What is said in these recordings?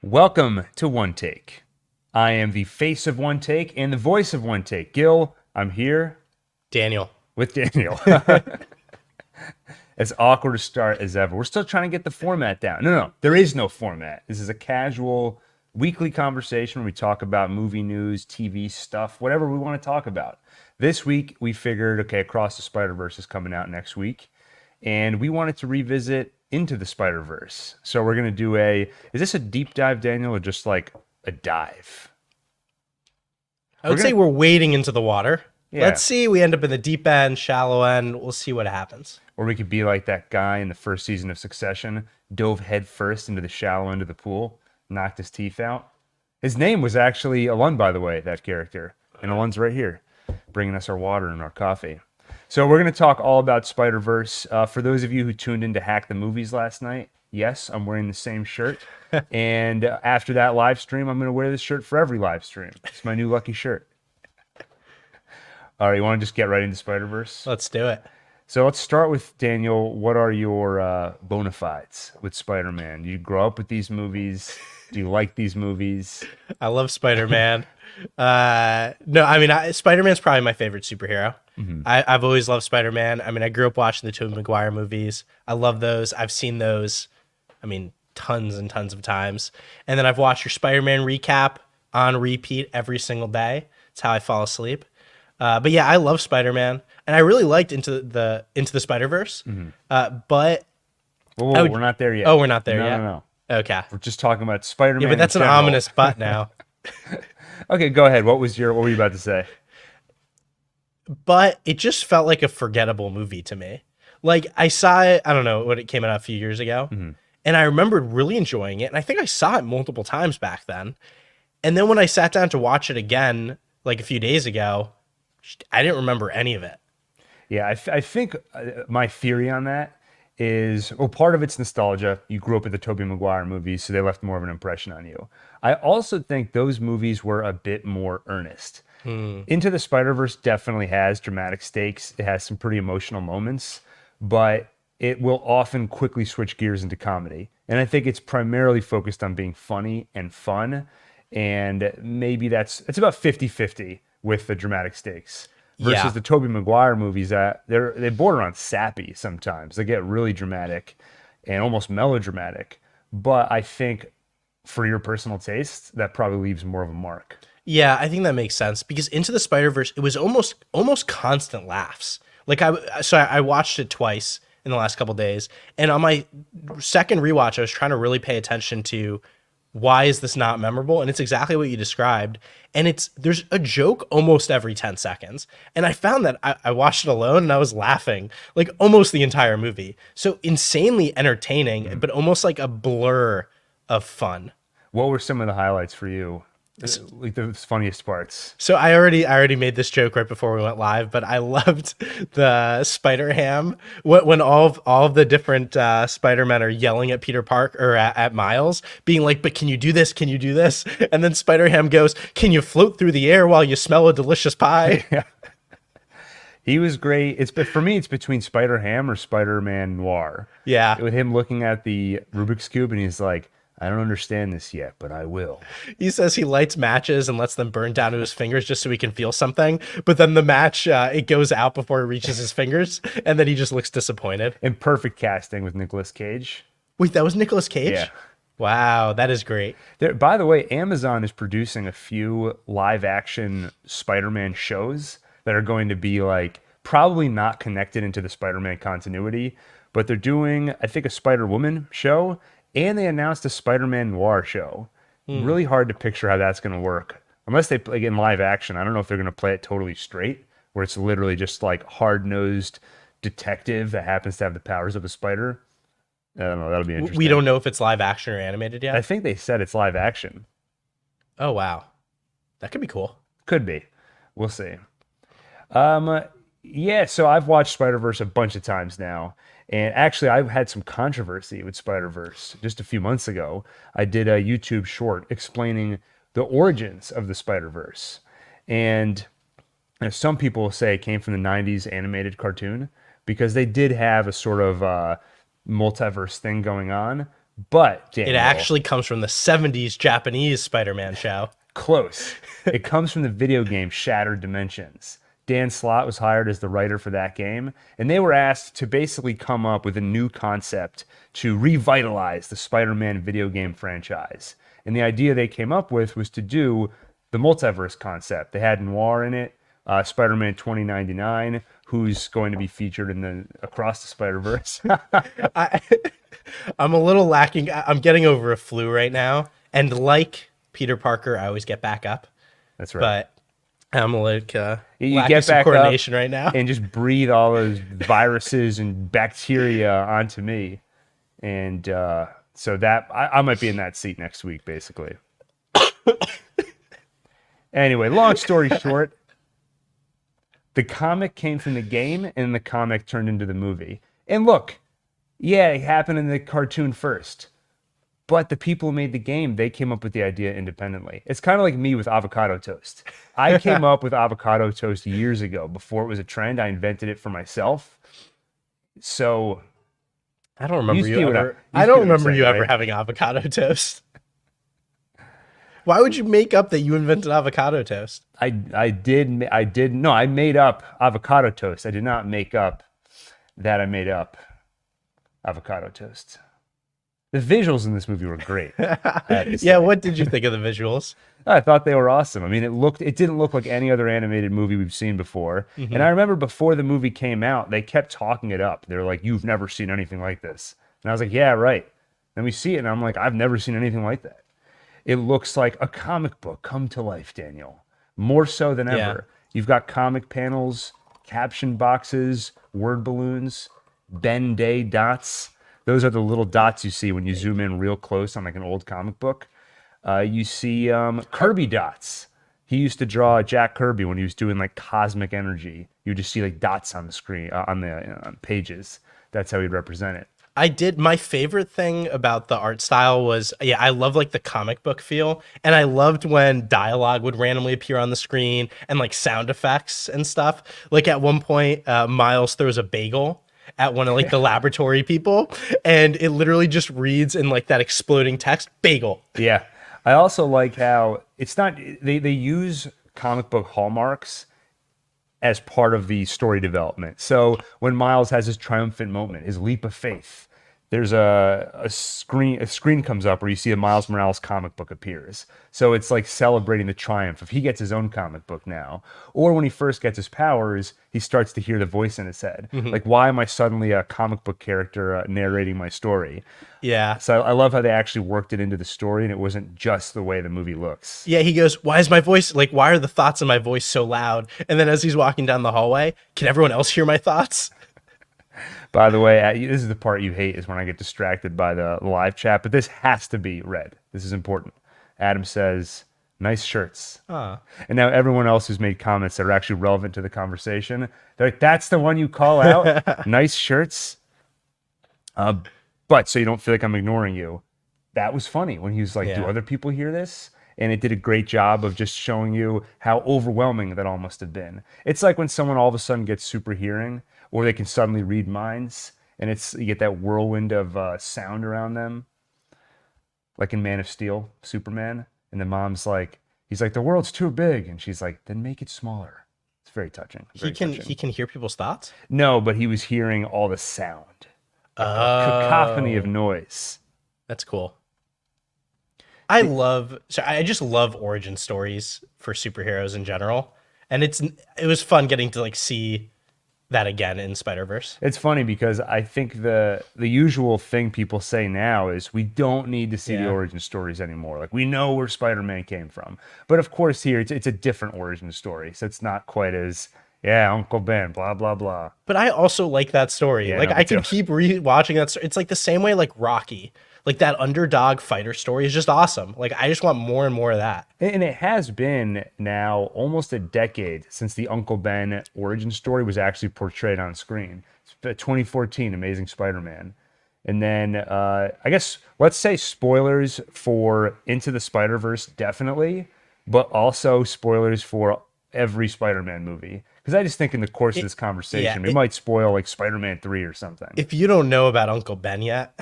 Welcome to One Take. I am the face of One Take and the voice of One Take. Gil, I'm here Daniel. with Daniel. As awkward a start as ever. We're still trying to get the format down. No, there is no format. This is a casual weekly conversation where we talk about movie news, TV stuff, whatever we want to talk about. This week, we figured, okay, Across the Spider-Verse is coming out next week, and we wanted to revisit Into the Spider-Verse. So we're going to do is this a deep dive, Daniel, or just like a dive? I would say we're wading into the water. Yeah. Let's see. We end up in the deep end, shallow end. We'll see what happens. Or we could be like that guy in the first season of Succession, dove head first into the shallow end of the pool, knocked his teeth out. His name was actually Alun, by the way, that character. And Alun's right here, bringing us our water and our coffee. So we're going to talk all about Spider-Verse. For those of you who tuned in to Hack the Movies last night, yes, I'm wearing the same shirt. And after that live stream, I'm going to wear this shirt for every live stream. It's my new lucky shirt. All right, you want to just get right into Spider-Verse? Let's do it. So let's start with Daniel. What are your bona fides with Spider-Man? Do you grow up with these movies? Do you like these movies? I love Spider-Man. No, I mean, Spider-Man's probably my favorite superhero. Mm-hmm. I've always loved Spider-Man. I mean, I grew up watching the Tobey Maguire movies. I love those. I've seen those, I mean, tons and tons of times. And then I've watched your Spider-Man recap on repeat every single day. It's how I fall asleep. But yeah, I love Spider-Man, and I really liked Into the Spider-Verse. Mm-hmm. But whoa, we're not there yet. Oh, we're not there yet. No. Okay, we're just talking about Spider-Man. Yeah, but that's an ominous but now. Okay, go ahead. What were you about to say? But it just felt like a forgettable movie to me. Like I saw it, I don't know when it came out a few years ago, mm-hmm. and I remembered really enjoying it, and I think I saw it multiple times back then. And then when I sat down to watch it again, like a few days ago, I didn't remember any of it. Yeah, I think my theory on that is, well, part of it's nostalgia. You grew up with the Tobey Maguire movies, so they left more of an impression on you. I also think those movies were a bit more earnest. Into the Spider-Verse definitely has dramatic stakes. It has some pretty emotional moments, but it will often quickly switch gears into comedy. And I think it's primarily focused on being funny and fun, and maybe it's about 50-50 with the dramatic stakes versus the Tobey Maguire movies that they border on sappy sometimes. They get really dramatic and almost melodramatic. But I think for your personal taste, that probably leaves more of a mark. Yeah, I think that makes sense because Into the Spider-Verse, it was almost constant laughs. Like I watched it twice in the last couple of days, and on my second rewatch, I was trying to really pay attention to why is this not memorable? And it's exactly what you described. And there's a joke almost every 10 seconds. And I found that I watched it alone and I was laughing like almost the entire movie. So insanely entertaining, but almost like a blur of fun. What were some of the highlights for you? Like the funniest parts. So I already made this joke right before we went live, but I loved the Spider Ham when all of the different Spider-Men are yelling at Peter Parker or at Miles, being like, "But can you do this? Can you do this?" And then Spider Ham goes, "Can you float through the air while you smell a delicious pie?" Yeah. He was great. For me, it's between Spider Ham or Spider-Man Noir. Yeah, with him looking at the Rubik's Cube and he's like, I don't understand this yet, but I will. He says he lights matches and lets them burn down to his fingers just so he can feel something. But then the match, it goes out before it reaches his fingers. And then he just looks disappointed. And perfect casting with Nicolas Cage. Wait, that was Nicolas Cage? Yeah. Wow, that is great. By the way, Amazon is producing a few live action Spider-Man shows that are going to be like probably not connected into the Spider-Man continuity, but they're doing, I think, a Spider-Woman show. And they announced a Spider-Man Noir show. Really hard to picture how that's going to work. Unless they play in live action. I don't know if they're going to play it totally straight, where it's literally just like hard-nosed detective that happens to have the powers of a spider. I don't know. That'll be interesting. We don't know if it's live action or animated yet? I think they said it's live action. Oh, wow. That could be cool. Could be. We'll see. Yeah, so I've watched Spider-Verse a bunch of times now. And actually, I've had some controversy with Spider-Verse. Just a few months ago, I did a YouTube short explaining the origins of the Spider-Verse. And some people say it came from the 90s animated cartoon because they did have a sort of multiverse thing going on. But It Daniel, actually comes from the 70s Japanese Spider-Man show. close. It comes from the video game Shattered Dimensions. Dan Slott was hired as the writer for that game, and they were asked to basically come up with a new concept to revitalize the Spider-Man video game franchise. And the idea they came up with was to do the multiverse concept. They had Noir in it, Spider-Man 2099, who's going to be featured in the Across the Spider-Verse. I, I'm a little lacking. I'm getting over a flu right now. And like Peter Parker, I always get back up. That's right. But I'm like You lacking get some back coordination up right now. and just breathe all those viruses and bacteria onto me. And so that I might be in that seat next week, basically. Anyway, long story short, the comic came from the game and the comic turned into the movie. And look, yeah, it happened in the cartoon first. But the people who made the game, they came up with the idea independently. It's kind of like me with avocado toast. I came up with avocado toast years ago. Before it was a trend, I invented it for myself. So I don't remember You you see what I- ever. you I see don't what I'm remember saying, you ever right? having avocado toast. Why would you make up that you invented avocado toast? I did. No, I made up avocado toast. I did not make up that I made up avocado toast. The visuals in this movie were great. I had to say. Yeah, what did you think of the visuals? I thought they were awesome. I mean, it didn't look like any other animated movie we've seen before. And I remember before the movie came out, they kept talking it up. They were like, "You've never seen anything like this." And I was like, "Yeah, right." Then we see it, and I'm like, "I've never seen anything like that." It looks like a comic book come to life, Daniel. More so than ever. Yeah. You've got comic panels, caption boxes, word balloons, Ben Day dots. Those are the little dots you see when you zoom in real close on like an old comic book. You see Kirby dots. He used to draw Jack Kirby when he was doing like cosmic energy. You would just see like dots on the screen, on the pages. That's how he'd represent it. I did. My favorite thing about the art style was, yeah, I love like the comic book feel. And I loved when dialogue would randomly appear on the screen and like sound effects and stuff. Like at one point, Miles throws a bagel at one of like the laboratory people, and it literally just reads in like that exploding text, bagel. Yeah. I also like how it's not, they use comic book hallmarks as part of the story development. So when Miles has his triumphant moment, his leap of faith, there's a screen comes up where you see a Miles Morales comic book appears. So it's like celebrating the triumph if he gets his own comic book now. Or when he first gets his powers, he starts to hear the voice in his head. Like, why am I suddenly a comic book character narrating my story? Yeah. So I love how they actually worked it into the story, and it wasn't just the way the movie looks. Yeah, he goes, why is my voice, like, why are the thoughts in my voice so loud? And then as he's walking down the hallway, can everyone else hear my thoughts? By the way, this is the part you hate, is when I get distracted by the live chat, but this has to be read. This is important. Adam says, nice shirts. And now everyone else who's made comments that are actually relevant to the conversation, they're like, that's the one you call out? Nice shirts? But so you don't feel like I'm ignoring you, that was funny when he was like, do Yeah. other people hear this? And it did a great job of just showing you how overwhelming that all must have been. It's like when someone all of a sudden gets super hearing, or they can suddenly read minds, and you get that whirlwind of sound around them. Like in Man of Steel, Superman, and the mom's like, he's like, the world's too big, and she's like, then make it smaller. It's very touching. Very touching. He can hear people's thoughts? No, but he was hearing all the sound. A cacophony of noise. That's cool. I just love origin stories for superheroes in general. And it was fun getting to like see that again in Spider-Verse. It's funny because I think the usual thing people say now is we don't need to see the origin stories anymore. Like, we know where Spider-Man came from. But of course here it's a different origin story. So it's not quite as, yeah, Uncle Ben, blah, blah, blah. But I also like that story. Yeah, like no, I me can too. keep rewatching that. It's like the same way like Rocky. Like that underdog fighter story is just awesome. Like I just want more and more of that. And it has been now almost a decade since the Uncle Ben origin story was actually portrayed on screen. It's 2014, Amazing Spider-Man. And then I guess let's say spoilers for Into the Spider-Verse, definitely, but also spoilers for every Spider-Man movie. Because I just think in the course of this conversation, we might spoil like Spider-Man 3 or something. If you don't know about Uncle Ben yet,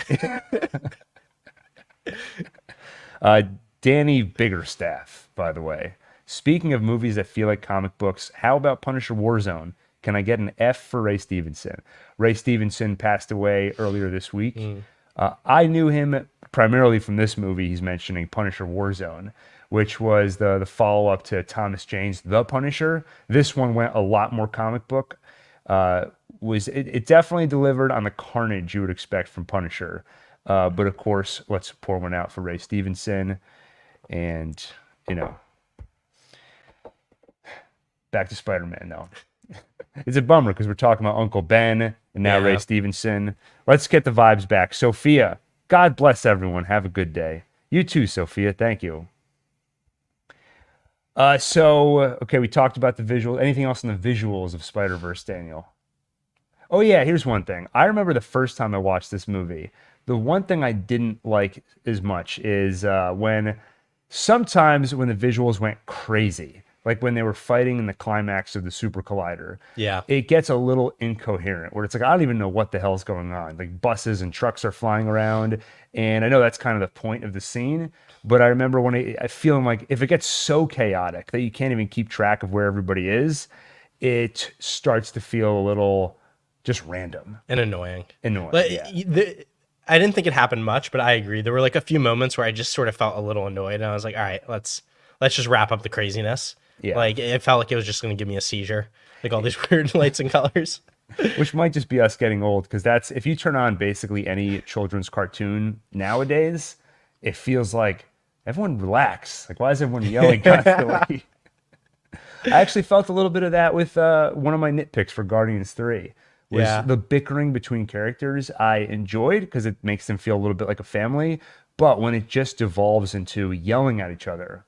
Uh, Danny Biggerstaff, by the way. Speaking of movies that feel like comic books, how about Punisher Warzone? Can I get an F for Ray Stevenson? Ray Stevenson passed away earlier this week. I knew him primarily from this movie he's mentioning, Punisher Warzone, which was the follow up to Thomas Jane's The Punisher. This one went a lot more comic book. It definitely delivered on the carnage you would expect from Punisher. But of course, let's pour one out for Ray Stevenson. And, you know, back to Spider-Man now. It's a bummer because we're talking about Uncle Ben and now Ray Stevenson. Let's get the vibes back. Sophia, God bless everyone. Have a good day. You too, Sophia. Thank you. Okay, we talked about the visual. Anything else on the visuals of Spider-Verse, Daniel? Oh, yeah, here's one thing. I remember the first time I watched this movie. The one thing I didn't like as much is sometimes when the visuals went crazy, like when they were fighting in the climax of the Super Collider, it gets a little incoherent where it's like, I don't even know what the hell's going on. Like buses and trucks are flying around. And I know that's kind of the point of the scene. But I remember when I feeling like if it gets so chaotic that you can't even keep track of where everybody is, it starts to feel a little just random. And annoying. But I didn't think it happened much, but I agree. There were like a few moments where I just sort of felt a little annoyed. And I was like, all right, let's just wrap up the craziness. Yeah. Like it felt like it was just going to give me a seizure. Like all these weird lights and colors. Which might just be us getting old, because that's if you turn on basically any children's cartoon nowadays, it feels like everyone relax. Like, why is everyone yelling constantly? I actually felt a little bit of that with one of my nitpicks for Guardians 3. Was the bickering between characters I enjoyed because it makes them feel a little bit like a family. But when it just devolves into yelling at each other,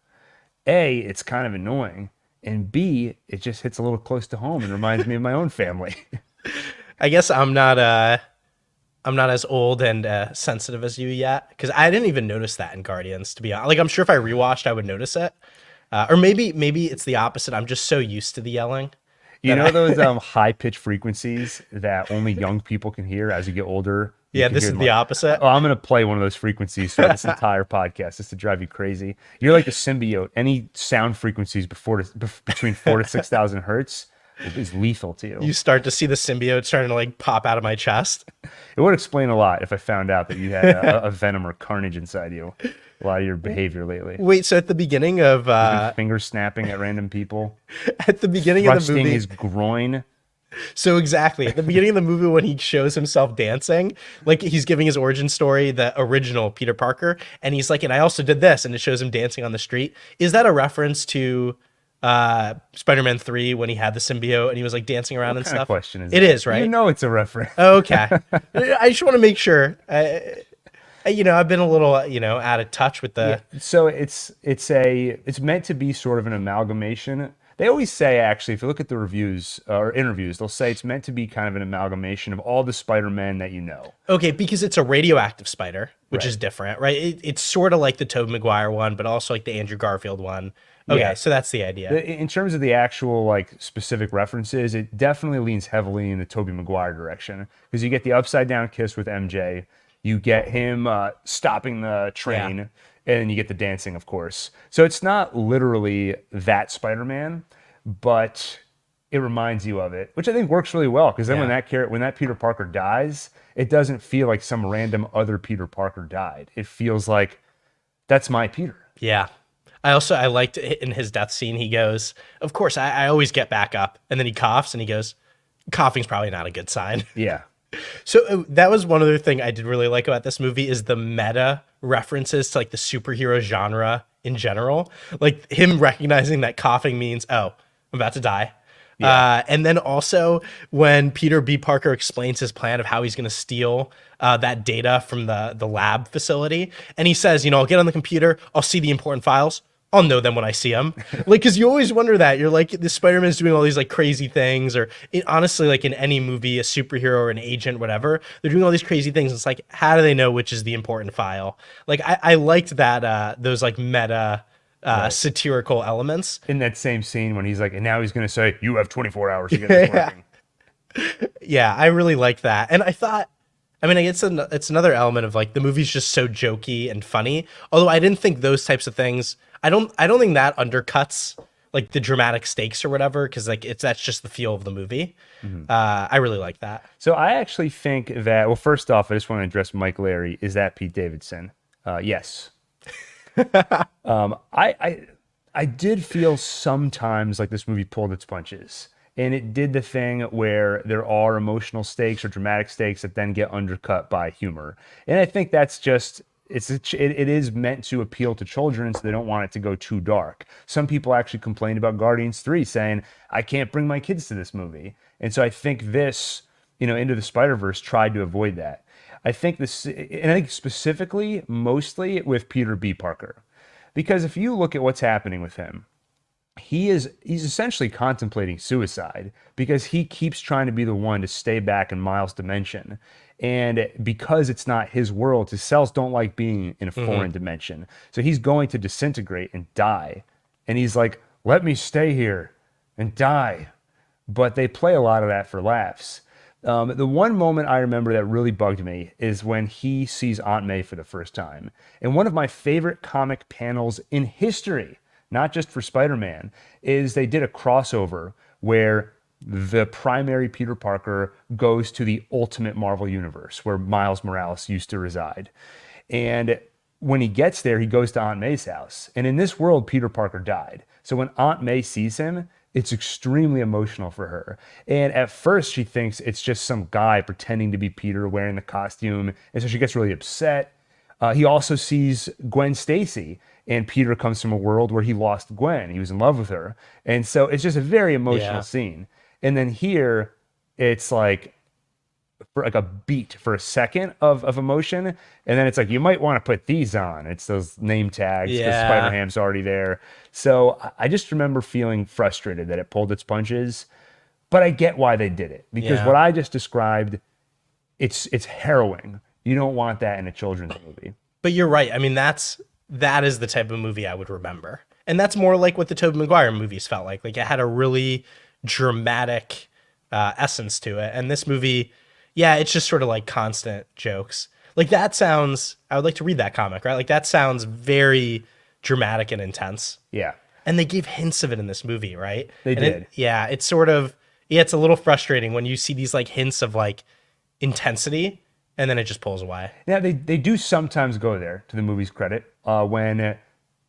A, it's kind of annoying. And B, it just hits a little close to home and reminds me of my own family. I guess I'm not as old and sensitive as you yet, because I didn't even notice that in Guardians, to be honest. Like I'm sure if I rewatched, I would notice it. Or maybe it's the opposite. I'm just so used to the yelling. You know those high pitch frequencies that only young people can hear as you get older? Yeah, this is the opposite. Oh, I'm going to play one of those frequencies throughout this entire podcast just to drive you crazy. You're like a symbiote. Any sound frequencies between 4 to 6,000 hertz is lethal to you. You start to see the symbiote starting to like pop out of my chest. It would explain a lot if I found out that you had a venom or carnage inside you. A lot of your behavior lately. Wait, so at the beginning of finger snapping at random people, at the beginning of the movie, his groin. So exactly at the beginning of the movie, when he shows himself dancing, like he's giving his origin story, the original Peter Parker, and he's like, and I also did this, and it shows him dancing on the street. Is that a reference to Spider-Man 3 when he had the symbiote and he was like dancing around and stuff? What question is it? That? Is, right? You know it's a reference. Okay. I just want to make sure. I've been a little, out of touch with the. Yeah. So it's meant to be sort of an amalgamation. They always say, actually, if you look at the reviews or interviews, they'll say it's meant to be kind of an amalgamation of all the Spider-Men that you know. Okay, because it's a radioactive spider, which is different, right? It's sort of like the Tobey Maguire one, but also like the Andrew Garfield one. Okay, so that's the idea. In terms of the actual like specific references, it definitely leans heavily in the Tobey Maguire direction because you get the upside down kiss with MJ. You get him stopping the train, and then you get the dancing, of course. So it's not literally that Spider-Man, but it reminds you of it, which I think works really well. Because then when that Peter Parker dies, it doesn't feel like some random other Peter Parker died. It feels like that's my Peter. Yeah. I liked in his death scene, he goes, of course, I always get back up. And then he coughs and he goes, coughing's probably not a good sign. Yeah. So that was one other thing I did really like about this movie is the meta references to like the superhero genre in general. Like him recognizing that coughing means, oh, I'm about to die. Yeah. And then also when Peter B. Parker explains his plan of how he's going to steal that data from the lab facility. And he says, I'll get on the computer. I'll see the important files. I'll know them when I see them. Like, because you always wonder that. You're like, the Spider-Man's doing all these like crazy things. Or honestly, like in any movie, a superhero or an agent, whatever, they're doing all these crazy things. It's like, how do they know which is the important file? Like, I liked that, those like meta satirical elements. In that same scene when he's like, and now he's going to say, you have 24 hours to get this working. Yeah, I really liked that. And I thought, I mean, it's another element of like the movie's just so jokey and funny. Although I didn't think those types of things. I don't think that undercuts like the dramatic stakes or whatever, because like that's just the feel of the movie. I really like that. So I actually think that, well, first off, I just want to address Mike Larry. Is that Pete Davidson? Yes. I did feel sometimes like this movie pulled its punches. And it did the thing where there are emotional stakes or dramatic stakes that then get undercut by humor. And I think that's just, it is meant to appeal to children, so they don't want it to go too dark. Some people actually complained about Guardians 3, saying, I can't bring my kids to this movie. And so I think this, Into the Spider-Verse tried to avoid that. I think specifically, mostly with Peter B. Parker. Because if you look at what's happening with him, he's essentially contemplating suicide because he keeps trying to be the one to stay back in Miles' dimension. And because it's not his world, his cells don't like being in a foreign dimension. So he's going to disintegrate and die. And he's like, let me stay here and die. But they play a lot of that for laughs. The one moment I remember that really bugged me is when he sees Aunt May for the first time. And one of my favorite comic panels in history, not just for Spider-Man, is they did a crossover where the primary Peter Parker goes to the ultimate Marvel universe where Miles Morales used to reside. And when he gets there, he goes to Aunt May's house. And in this world, Peter Parker died. So when Aunt May sees him, it's extremely emotional for her. And at first, she thinks it's just some guy pretending to be Peter wearing the costume. And so she gets really upset. He also sees Gwen Stacy, and Peter comes from a world where he lost Gwen. He was in love with her. And so it's just a very emotional scene. And then here, it's like for like a beat for a second of emotion. And then it's like, you might want to put these on. It's those name tags because Spider-Ham's already there. So I just remember feeling frustrated that it pulled its punches. But I get why they did it. Because what I just described, it's harrowing. You don't want that in a children's movie. But you're right. I mean, that is the type of movie I would remember. And that's more like what the Tobey Maguire movies felt like. Like it had a really dramatic essence to it. And this movie, it's just sort of like constant jokes. Like that sounds, I would like to read that comic, right? Like that sounds very dramatic and intense. Yeah. And they gave hints of it in this movie, right? They did. It's sort of, it's a little frustrating when you see these like hints of like intensity and then it just pulls away. Yeah, they do sometimes go there, to the movie's credit, when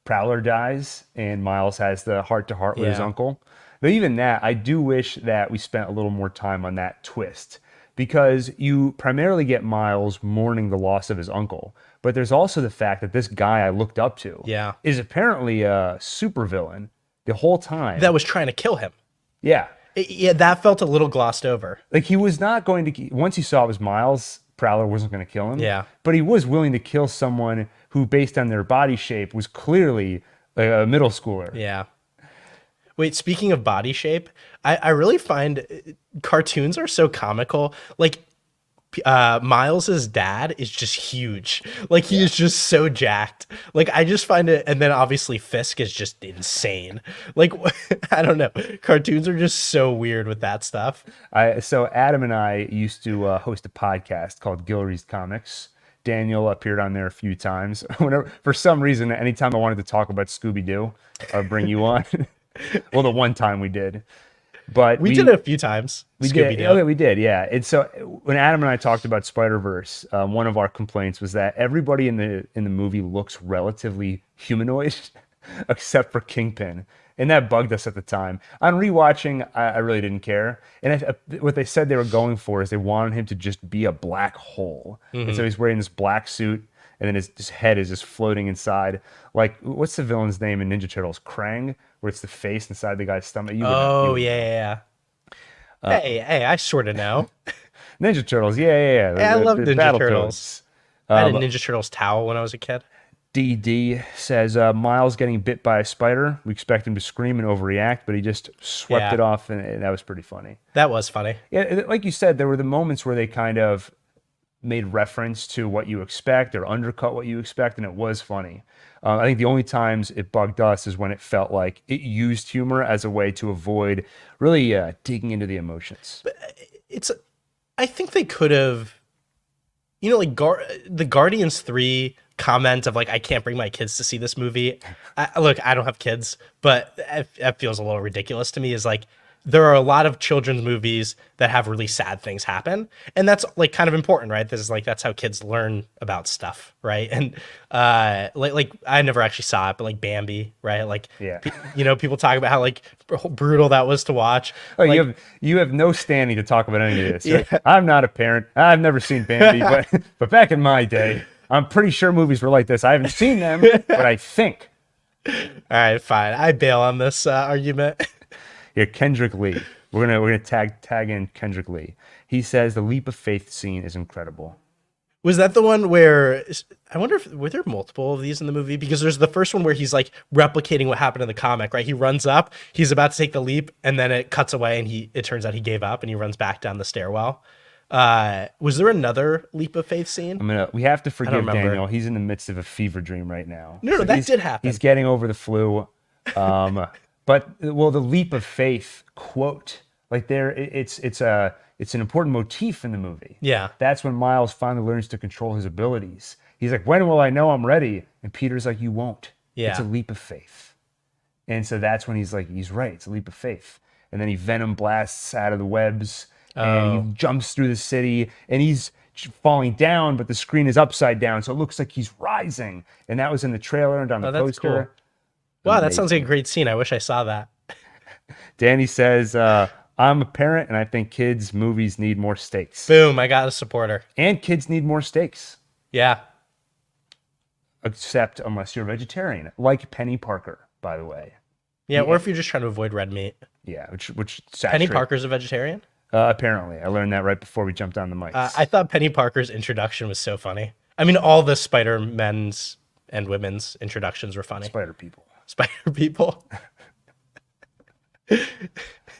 Prowler dies and Miles has the heart-to-heart with his uncle. But even that, I do wish that we spent a little more time on that twist, because you primarily get Miles mourning the loss of his uncle, but there's also the fact that this guy I looked up to is apparently a supervillain the whole time. That was trying to kill him. Yeah. That felt a little glossed over. Like he was not going to, once he saw it was Miles, Prowler wasn't going to kill him. Yeah. But he was willing to kill someone who, based on their body shape, was clearly a middle schooler. Yeah. Wait, speaking of body shape, I really find cartoons are so comical. Like Miles's dad is just huge. Like he is just so jacked. Like I just find it, and then obviously Fisk is just insane. Like I don't know, cartoons are just so weird with that stuff. So Adam and I used to host a podcast called Gilrea's Comics. Daniel appeared on there a few times. Whenever, for some reason, anytime I wanted to talk about Scooby-Doo, I'd bring you on. Well, the one time we did. But we did it a few times. We did. Okay, we did. Yeah. And so when Adam and I talked about Spider-Verse, one of our complaints was that everybody in the movie looks relatively humanoid, except for Kingpin, and that bugged us at the time. On rewatching, I really didn't care. And what they said they were going for is they wanted him to just be a black hole, and so he's wearing this black suit, and then his head is just floating inside. Like, what's the villain's name in Ninja Turtles? Krang, where it's the face inside the guy's stomach. Yeah. Hey, I sort of know. Ninja Turtles, yeah. I love Ninja Turtles. I had a Ninja Turtles towel when I was a kid. DD says, Miles getting bit by a spider. We expect him to scream and overreact, but he just swept it off, and that was pretty funny. That was funny. Yeah, like you said, there were the moments where they kind of made reference to what you expect or undercut what you expect, and it was funny. I think the only times it bugged us is when it felt like it used humor as a way to avoid really digging into the emotions. But I think they could have you know, like the Guardians 3 comment of like, I can't bring my kids to see this movie. Look, I don't have kids, but it feels a little ridiculous to me. Is like, there are a lot of children's movies that have really sad things happen, and that's like kind of important, right? This is like, that's how kids learn about stuff, right? And like I never actually saw it, but like Bambi, right? Like, Yeah. you know, people talk about how like brutal that was to watch. Oh, Like, you have no standing to talk about any of this. Yeah. I'm not a parent. I've never seen Bambi, but back in my day, I'm pretty sure movies were like this. I haven't seen them, but I think. all right, fine, I bail on this argument. Here, Kendrick Lee. We're gonna tag in Kendrick Lee. He says the leap of faith scene is incredible. Was that the one where, I wonder if were there multiple of these in the movie? Because there's the first one where he's like replicating what happened in the comic, right? He runs up, he's about to take the leap, and then it cuts away, and it turns out he gave up, and he runs back down the stairwell. Was there another leap of faith scene? We have to forgive remember. Daniel. He's in the midst of a fever dream right now. No, that he's- did happen. He's getting over the flu. But well, the leap of faith quote, like it's an important motif in the movie. Yeah. That's when Miles finally learns to control his abilities. He's like, when will I know I'm ready? And Peter's like, you won't. Yeah. It's a leap of faith. And so that's when he's like, he's right. It's a leap of faith. And then he venom blasts out of the webs and he jumps through the city and he's falling down, but the screen is upside down. So it looks like he's rising. And that was in the trailer and on the that's poster. cool. Wow, that sounds like a great scene. I wish I saw that. Danny says, I'm a parent and I think kids' movies need more stakes. Boom, I got a supporter. And kids need more stakes. Yeah. Except unless you're a vegetarian, like Penny Parker, by the way. Yeah, or if you're just trying to avoid red meat. Yeah, which Penny saturate- Parker's a vegetarian? Apparently. I learned that right before we jumped on the mics. I thought Penny Parker's introduction was so funny. I mean, all the Spider-Men's and women's introductions were funny. Spider people. Spider people.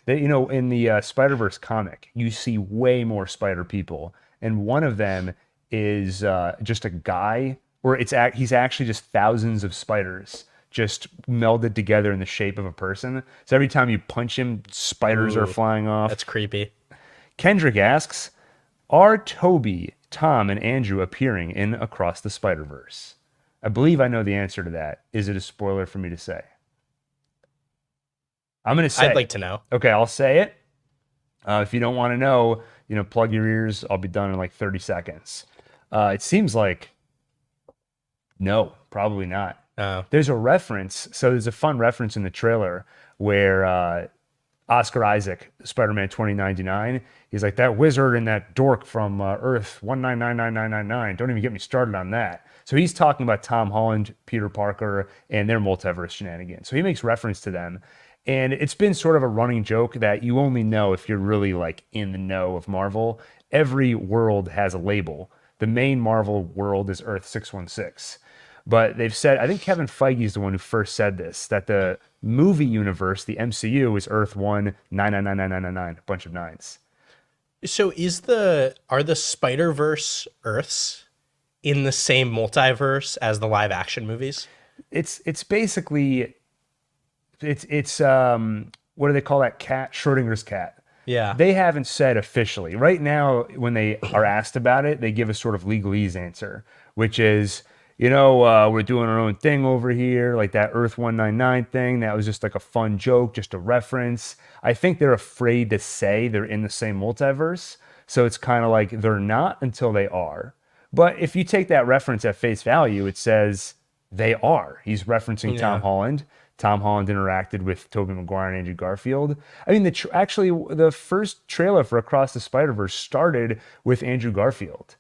They, in the Spider-Verse comic, you see way more spider people. And one of them is just a guy, or he's actually just thousands of spiders just melded together in the shape of a person. So every time you punch him, spiders are flying off. That's creepy. Kendrick asks, are Toby, Tom, and Andrew appearing in Across the Spider-Verse? I believe I know the answer to that. Is it a spoiler for me to say? I'm going to say. I'd like to know. Okay, I'll say it. If you don't want to know, plug your ears. I'll be done in like 30 seconds. It seems like no, probably not. Oh. There's a reference. So there's a fun reference in the trailer where Oscar Isaac, Spider-Man 2099, he's like, that wizard and that dork from Earth 1999999. Don't even get me started on that. So he's talking about Tom Holland, Peter Parker, and their multiverse shenanigans. So he makes reference to them. And it's been sort of a running joke that you only know if you're really like in the know of Marvel. Every world has a label. The main Marvel world is Earth 616. But they've said, I think Kevin Feige is the one who first said this, that the movie universe, the MCU, is Earth 1999999, a bunch of nines. So are the Spider-Verse Earths in the same multiverse as the live action movies? It's basically it's what do they call that cat? Schrodinger's cat. Yeah. They haven't said officially. Right now, when they are asked about it, they give a sort of legalese answer, which is, we're doing our own thing over here, like that Earth 199 thing. That was just like a fun joke, just a reference. I think they're afraid to say they're in the same multiverse. So it's kind of like they're not until they are. But if you take that reference at face value, it says they are. He's referencing Tom Holland. Tom Holland interacted with Tobey Maguire and Andrew Garfield. I mean, actually, the first trailer for Across the Spider-Verse started with Andrew Garfield.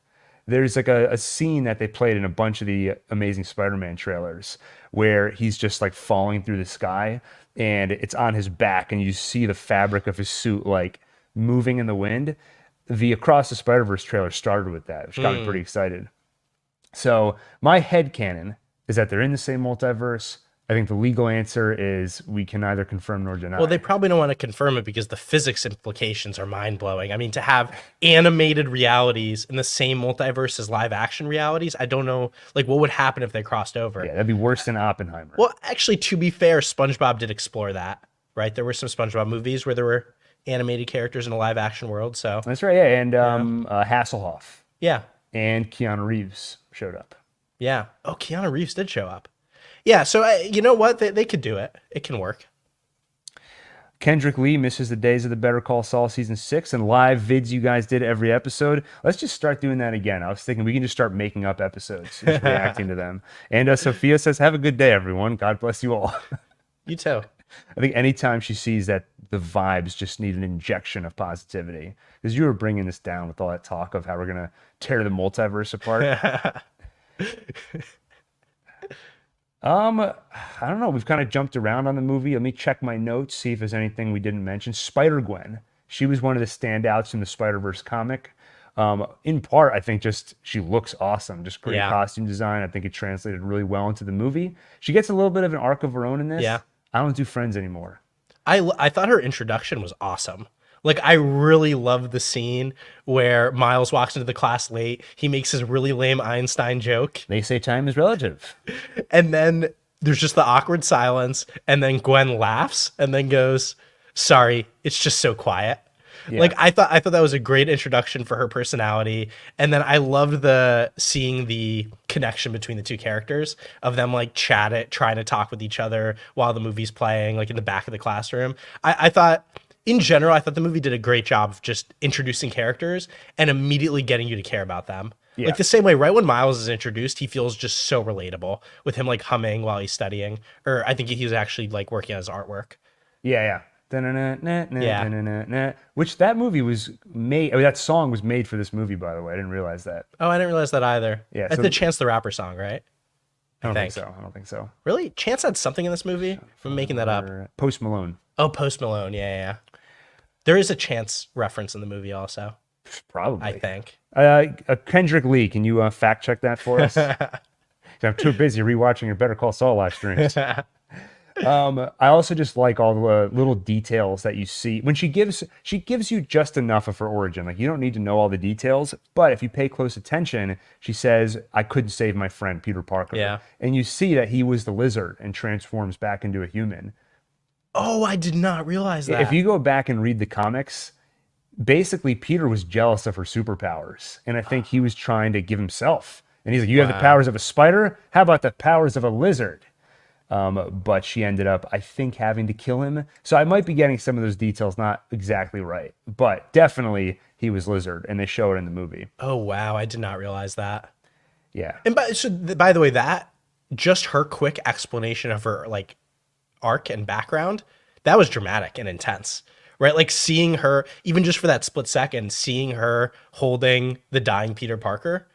There's like a scene that they played in a bunch of the Amazing Spider-Man trailers where he's just like falling through the sky and it's on his back and you see the fabric of his suit like moving in the wind. The Across the Spider-Verse trailer started with that, which got me pretty excited. So my headcanon is that they're in the same multiverse. I think the legal answer is we can neither confirm nor deny. Well, they probably don't want to confirm it because the physics implications are mind-blowing. I mean, to have animated realities in the same multiverse as live-action realities, I don't know, like, what would happen if they crossed over? Yeah, that'd be worse than Oppenheimer. Well, actually, to be fair, SpongeBob did explore that, right? There were some SpongeBob movies where there were animated characters in a live-action world, so... That's right, yeah, and Hasselhoff. Yeah. and Keanu Reeves showed up. Yeah. Oh, Keanu Reeves did show up. Yeah. So you know what? They could do it. It can work. Kendrick Lee misses the days of the Better Call Saul season 6 and live vids you guys did every episode. Let's just start doing that again. I was thinking we can just start making up episodes, just reacting to them. And Sophia says, "Have a good day, everyone. God bless you all." You too. I think anytime she sees that the vibes just need an injection of positivity, because you were bringing this down with all that talk of how we're gonna tear the multiverse apart. I don't know. We've kind of jumped around on the movie. Let me check my notes, see if there's anything we didn't mention. Spider-Gwen. She was one of the standouts in the Spider-Verse comic. In part, I think just she looks awesome. Just great costume design. I think it translated really well into the movie. She gets a little bit of an arc of her own in this. Yeah. I don't do Friends anymore. I thought her introduction was awesome. Like, I really love the scene where Miles walks into the class late. He makes his really lame Einstein joke. They say time is relative. And then there's just the awkward silence. And then Gwen laughs and then goes, "Sorry, it's just so quiet." Yeah. Like, I thought that was a great introduction for her personality. And then I loved seeing the connection between the two characters of them like trying to talk with each other while the movie's playing, like in the back of the classroom. I thought, in general, I thought the movie did a great job of just introducing characters and immediately getting you to care about them. Yeah. Like the same way, right when Miles is introduced, he feels just so relatable with him like humming while he's studying. Or I think he was actually like working on his artwork. Yeah. Which that movie was made. I mean, that song was made for this movie, by the way. I didn't realize that. Oh, I didn't realize that either. Yeah, that's the Chance the Rapper song, right? I don't think so. Really? Chance had something in this movie? I'm making that up. Post Malone. Oh, Post Malone. Yeah. There is a Chance reference in the movie also. Probably. I think. Kendrick Lee, can you fact check that for us? I'm too busy rewatching your Better Call Saul live streams. I also just like all the little details that you see when she gives you just enough of her origin. Like, you don't need to know all the details, but if you pay close attention, she says, "I couldn't save my friend Peter Parker." Yeah. And you see that he was the lizard and transforms back into a human. Oh, I did not realize that. If you go back and read the comics, basically Peter was jealous of her superpowers, and I think he was trying to give himself. And he's like, "You have the powers of a spider? How about the powers of a lizard?" But she ended up, I think, having to kill him. So I might be getting some of those details not exactly right, but definitely he was lizard, and they show it in the movie. Oh, wow. I did not realize that. Yeah. And by the way, that just her quick explanation of her like arc and background, that was dramatic and intense, right? Like seeing her, even just for that split second, seeing her holding the dying Peter Parker.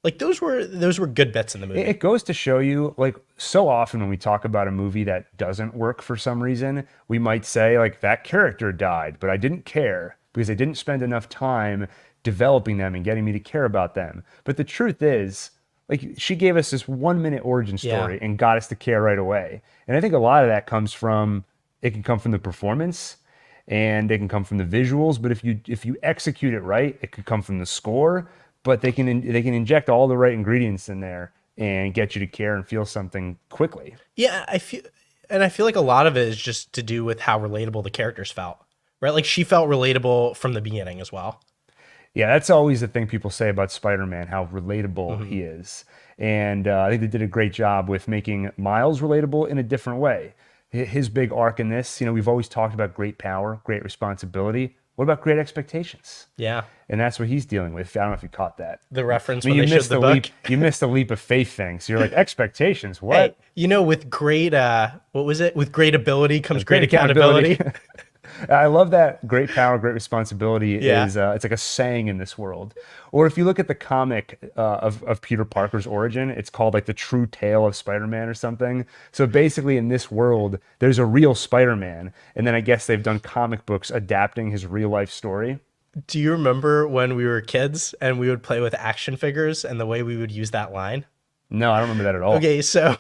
Like those were good bits in the movie. It goes to show you, like, so often when we talk about a movie that doesn't work for some reason, we might say, like, that character died, but I didn't care because they didn't spend enough time developing them and getting me to care about them. But the truth is, like, she gave us this 1-minute origin story and got us to care right away. And I think a lot of that comes from, it can come from the performance and it can come from the visuals. But if you execute it right, it could come from the score. But they can inject all the right ingredients in there and get you to care and feel something quickly. Yeah, I feel like a lot of it is just to do with how relatable the characters felt, right? Like she felt relatable from the beginning as well. Yeah, that's always the thing people say about Spider-Man, how relatable he is. And I think they did a great job with making Miles relatable in a different way. His big arc in this, we've always talked about great power, great responsibility. What about great expectations? Yeah. And that's what he's dealing with. I don't know if you caught that. The reference when they showed the book. You missed the leap of faith thing. So you're like, expectations, what? Hey, with great, what was it? With great ability comes great accountability. I love that great power, great responsibility is it's like a saying in this world. Or if you look at the comic of Peter Parker's origin, it's called like The True Tale of Spider-Man or something. So basically in this world, there's a real Spider-Man. And then I guess they've done comic books adapting his real life story. Do you remember when we were kids and we would play with action figures and the way we would use that line? No, I don't remember that at all. Okay, so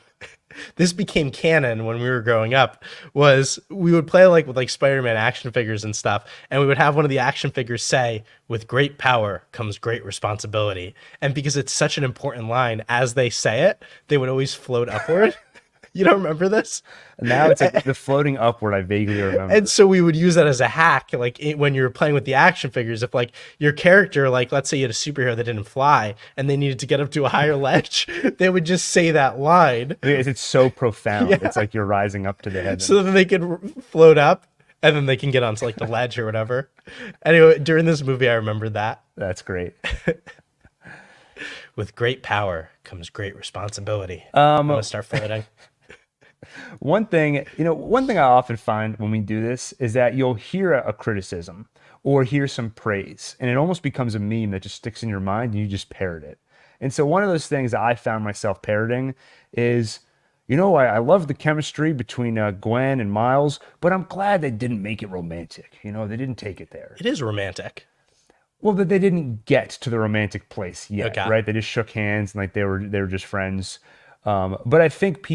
this became canon when we were growing up, was we would play like with like Spider-Man action figures and stuff, and we would have one of the action figures say, "With great power comes great responsibility." And because it's such an important line, as they say it, they would always float upward. You don't remember this? Now it's like the floating upward. I vaguely remember. And so we would use that as a hack, like when you're playing with the action figures. If like your character, like let's say you had a superhero that didn't fly and they needed to get up to a higher ledge, they would just say that line. It's so profound. Yeah. It's like you're rising up to the heavens. So that they could float up and then they can get onto like the ledge or whatever. Anyway, during this movie, I remember that. That's great. With great power comes great responsibility. I'm gonna start floating. One thing I often find when we do this is that you'll hear a criticism or hear some praise, and it almost becomes a meme that just sticks in your mind and you just parrot it. And so one of those things that I found myself parroting is, I love the chemistry between Gwen and Miles, but I'm glad they didn't make it romantic. They didn't take it there. It is romantic. Well, but they didn't get to the romantic place yet, Okay. right? They just shook hands and like they were just friends. But I think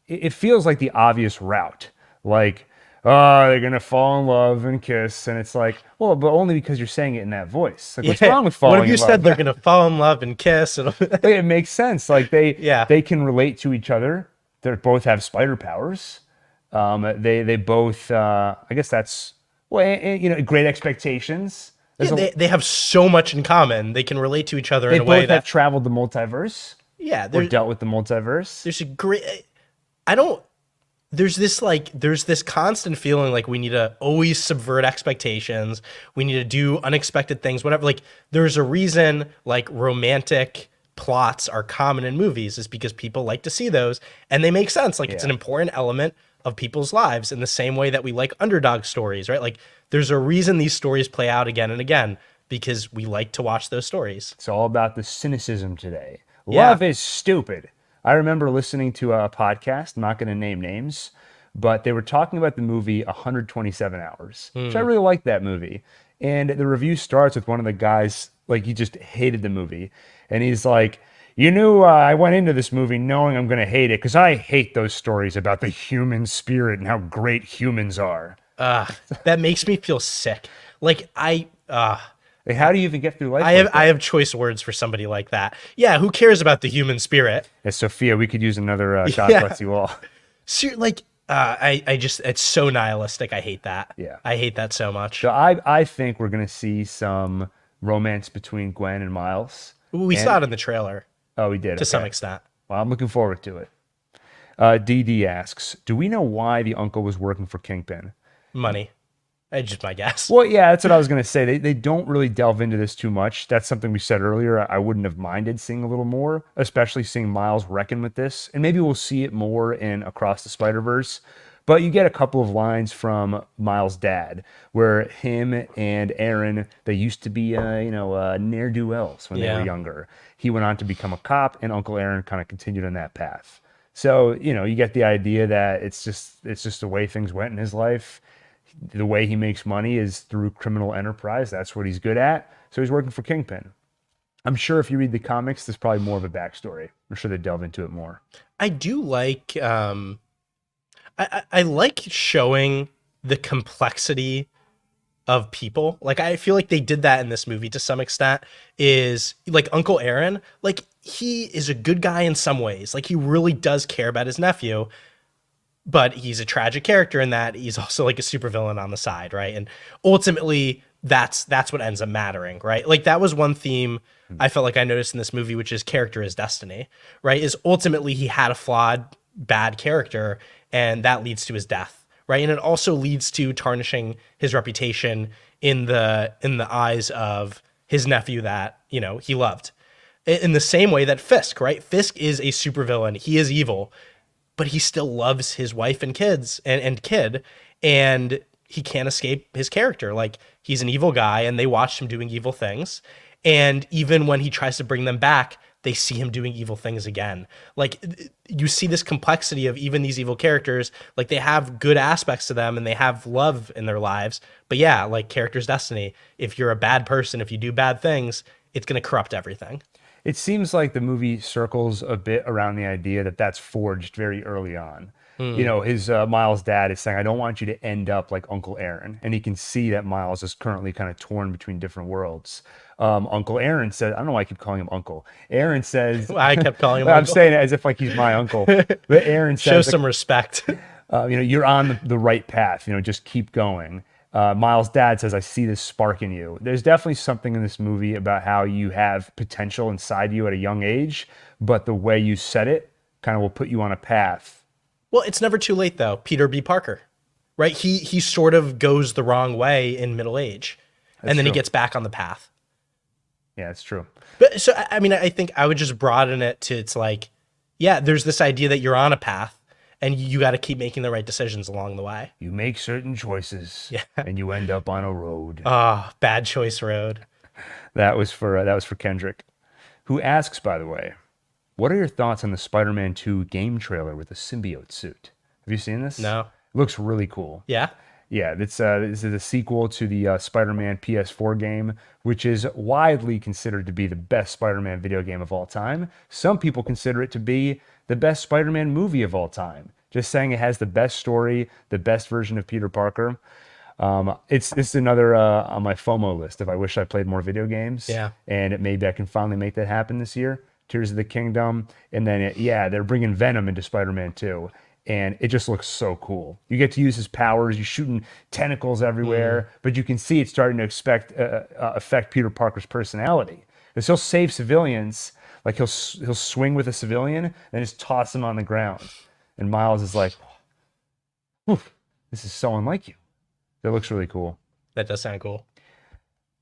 it feels like the obvious route, like, oh, they're gonna fall in love and kiss, and it's like, well, but only because you're saying it in that voice. Like, what's wrong with falling? What if you in love? said they're gonna fall in love and kiss? It makes sense. Like Yeah. they can relate to each other. They both have spider powers. They both. I guess that's great expectations. They have so much in common. They can relate to each other They in a way both that have traveled the multiverse yeah, or dealt with the multiverse. there's a great there's this constant feeling like we need to always subvert expectations. We need to do unexpected things, whatever. Like there's a reason like romantic plots are common in movies is because people like to see those and they make sense. Like it's an important element of people's lives in the same way that we like underdog stories, right? Like there's a reason these stories play out again and again because we like to watch those stories. It's all about the cynicism today. Yeah. Love is stupid. I remember listening to a podcast, I'm not going to name names, but they were talking about the movie 127 Hours, which I really liked that movie. And the review starts with one of the guys, like he just hated the movie. And he's like, I went into this movie knowing I'm going to hate it because I hate those stories about the human spirit and how great humans are. That makes me feel sick. Like Like, how do you even get through life? I have choice words for somebody like that. Yeah, who cares about the human spirit? Hey, Sophia, we could use another God Yeah. bless you all. I just it's so nihilistic. I hate that. Yeah. I hate that so much. So I think we're going to see some romance between Gwen and Miles. We saw it in the trailer Oh, we did. to some extent. Well, I'm looking forward to it. DD asks, do we know why the uncle was working for Kingpin? Money. It's just my guess. Well, yeah, that's what I was going to say. They don't really delve into this too much. That's something we said earlier. I wouldn't have minded seeing a little more, especially seeing Miles reckon with this. And maybe we'll see it more in Across the Spider-Verse. But you get a couple of lines from Miles' dad where him and Aaron, they used to be, ne'er-do-wells when they were younger. He went on to become a cop, and Uncle Aaron kind of continued on that path. So, you get the idea that it's just the way things went in his life. The way he makes money is through criminal enterprise. That's what he's good at. So he's working for Kingpin. I'm sure if you read the comics, there's probably more of a backstory. I'm sure they delve into it more. I do like I like showing the complexity of people. Like I feel like they did that in this movie to some extent. Is like Uncle Aaron, like he is a good guy in some ways. Like he really does care about his nephew, but he's a tragic character in that he's also like a supervillain on the side, right? And ultimately that's what ends up mattering, right? Like that was one theme I felt like I noticed in this movie, which is character is destiny, right? Is ultimately he had a flawed, bad character, and that leads to his death, right? And it also leads to tarnishing his reputation in the eyes of his nephew that, he loved. In the same way that Fisk, right? Fisk is a supervillain. He is evil, but he still loves his wife and kids and kid, and he can't escape his character. Like he's an evil guy and they watched him doing evil things. And even when he tries to bring them back, they see him doing evil things again. Like you see this complexity of even these evil characters, like they have good aspects to them and they have love in their lives. But yeah, like character's destiny. If you're a bad person, if you do bad things, it's going to corrupt everything. It seems like the movie circles a bit around the idea that that's forged very early on. You know, his Miles' dad is saying, I don't want you to end up like Uncle Aaron. And he can see that Miles is currently kind of torn between different worlds. Uncle Aaron said, I don't know why I keep calling him Uncle. Aaron says, I kept calling him I'm Uncle. saying it as if like he's my uncle. But Aaron Show says, some respect. you know, you're on the right path, you know, just keep going. Miles' dad says, I see this spark in you. There's definitely something in this movie about how you have potential inside you at a young age, but the way you set it kind of will put you on a path. Well, it's never too late though. Peter B. Parker, right? He sort of goes the wrong way in middle age, and then he true. gets back on the path. Yeah, it's true. But so I mean, I think I would just broaden it to it's like, yeah, there's this idea that you're on a path, and you got to keep making the right decisions along the way. You make certain choices, and you end up on a road. Bad choice road. That was for Kendrick, who asks, by the way, what are your thoughts on the Spider-Man 2 game trailer with the symbiote suit? Have you seen this? No. It looks really cool. Yeah. Yeah, this is a sequel to the Spider-Man PS4 game, which is widely considered to be the best Spider-Man video game of all time. Some people consider it to be the best Spider-Man movie of all time. Just saying it has the best story, the best version of Peter Parker. It's another on my FOMO list if I wish I played more video games. Yeah. And maybe I can finally make that happen this year. Tears of the Kingdom. And then, they're bringing Venom into Spider-Man 2. And it just looks so cool. You get to use his powers. You're shooting tentacles everywhere. But you can see it's starting to affect Peter Parker's personality. Because he'll save civilians. Like he'll swing with a civilian and just toss him on the ground. And Miles is like, this is so unlike you. That looks really cool. That does sound cool.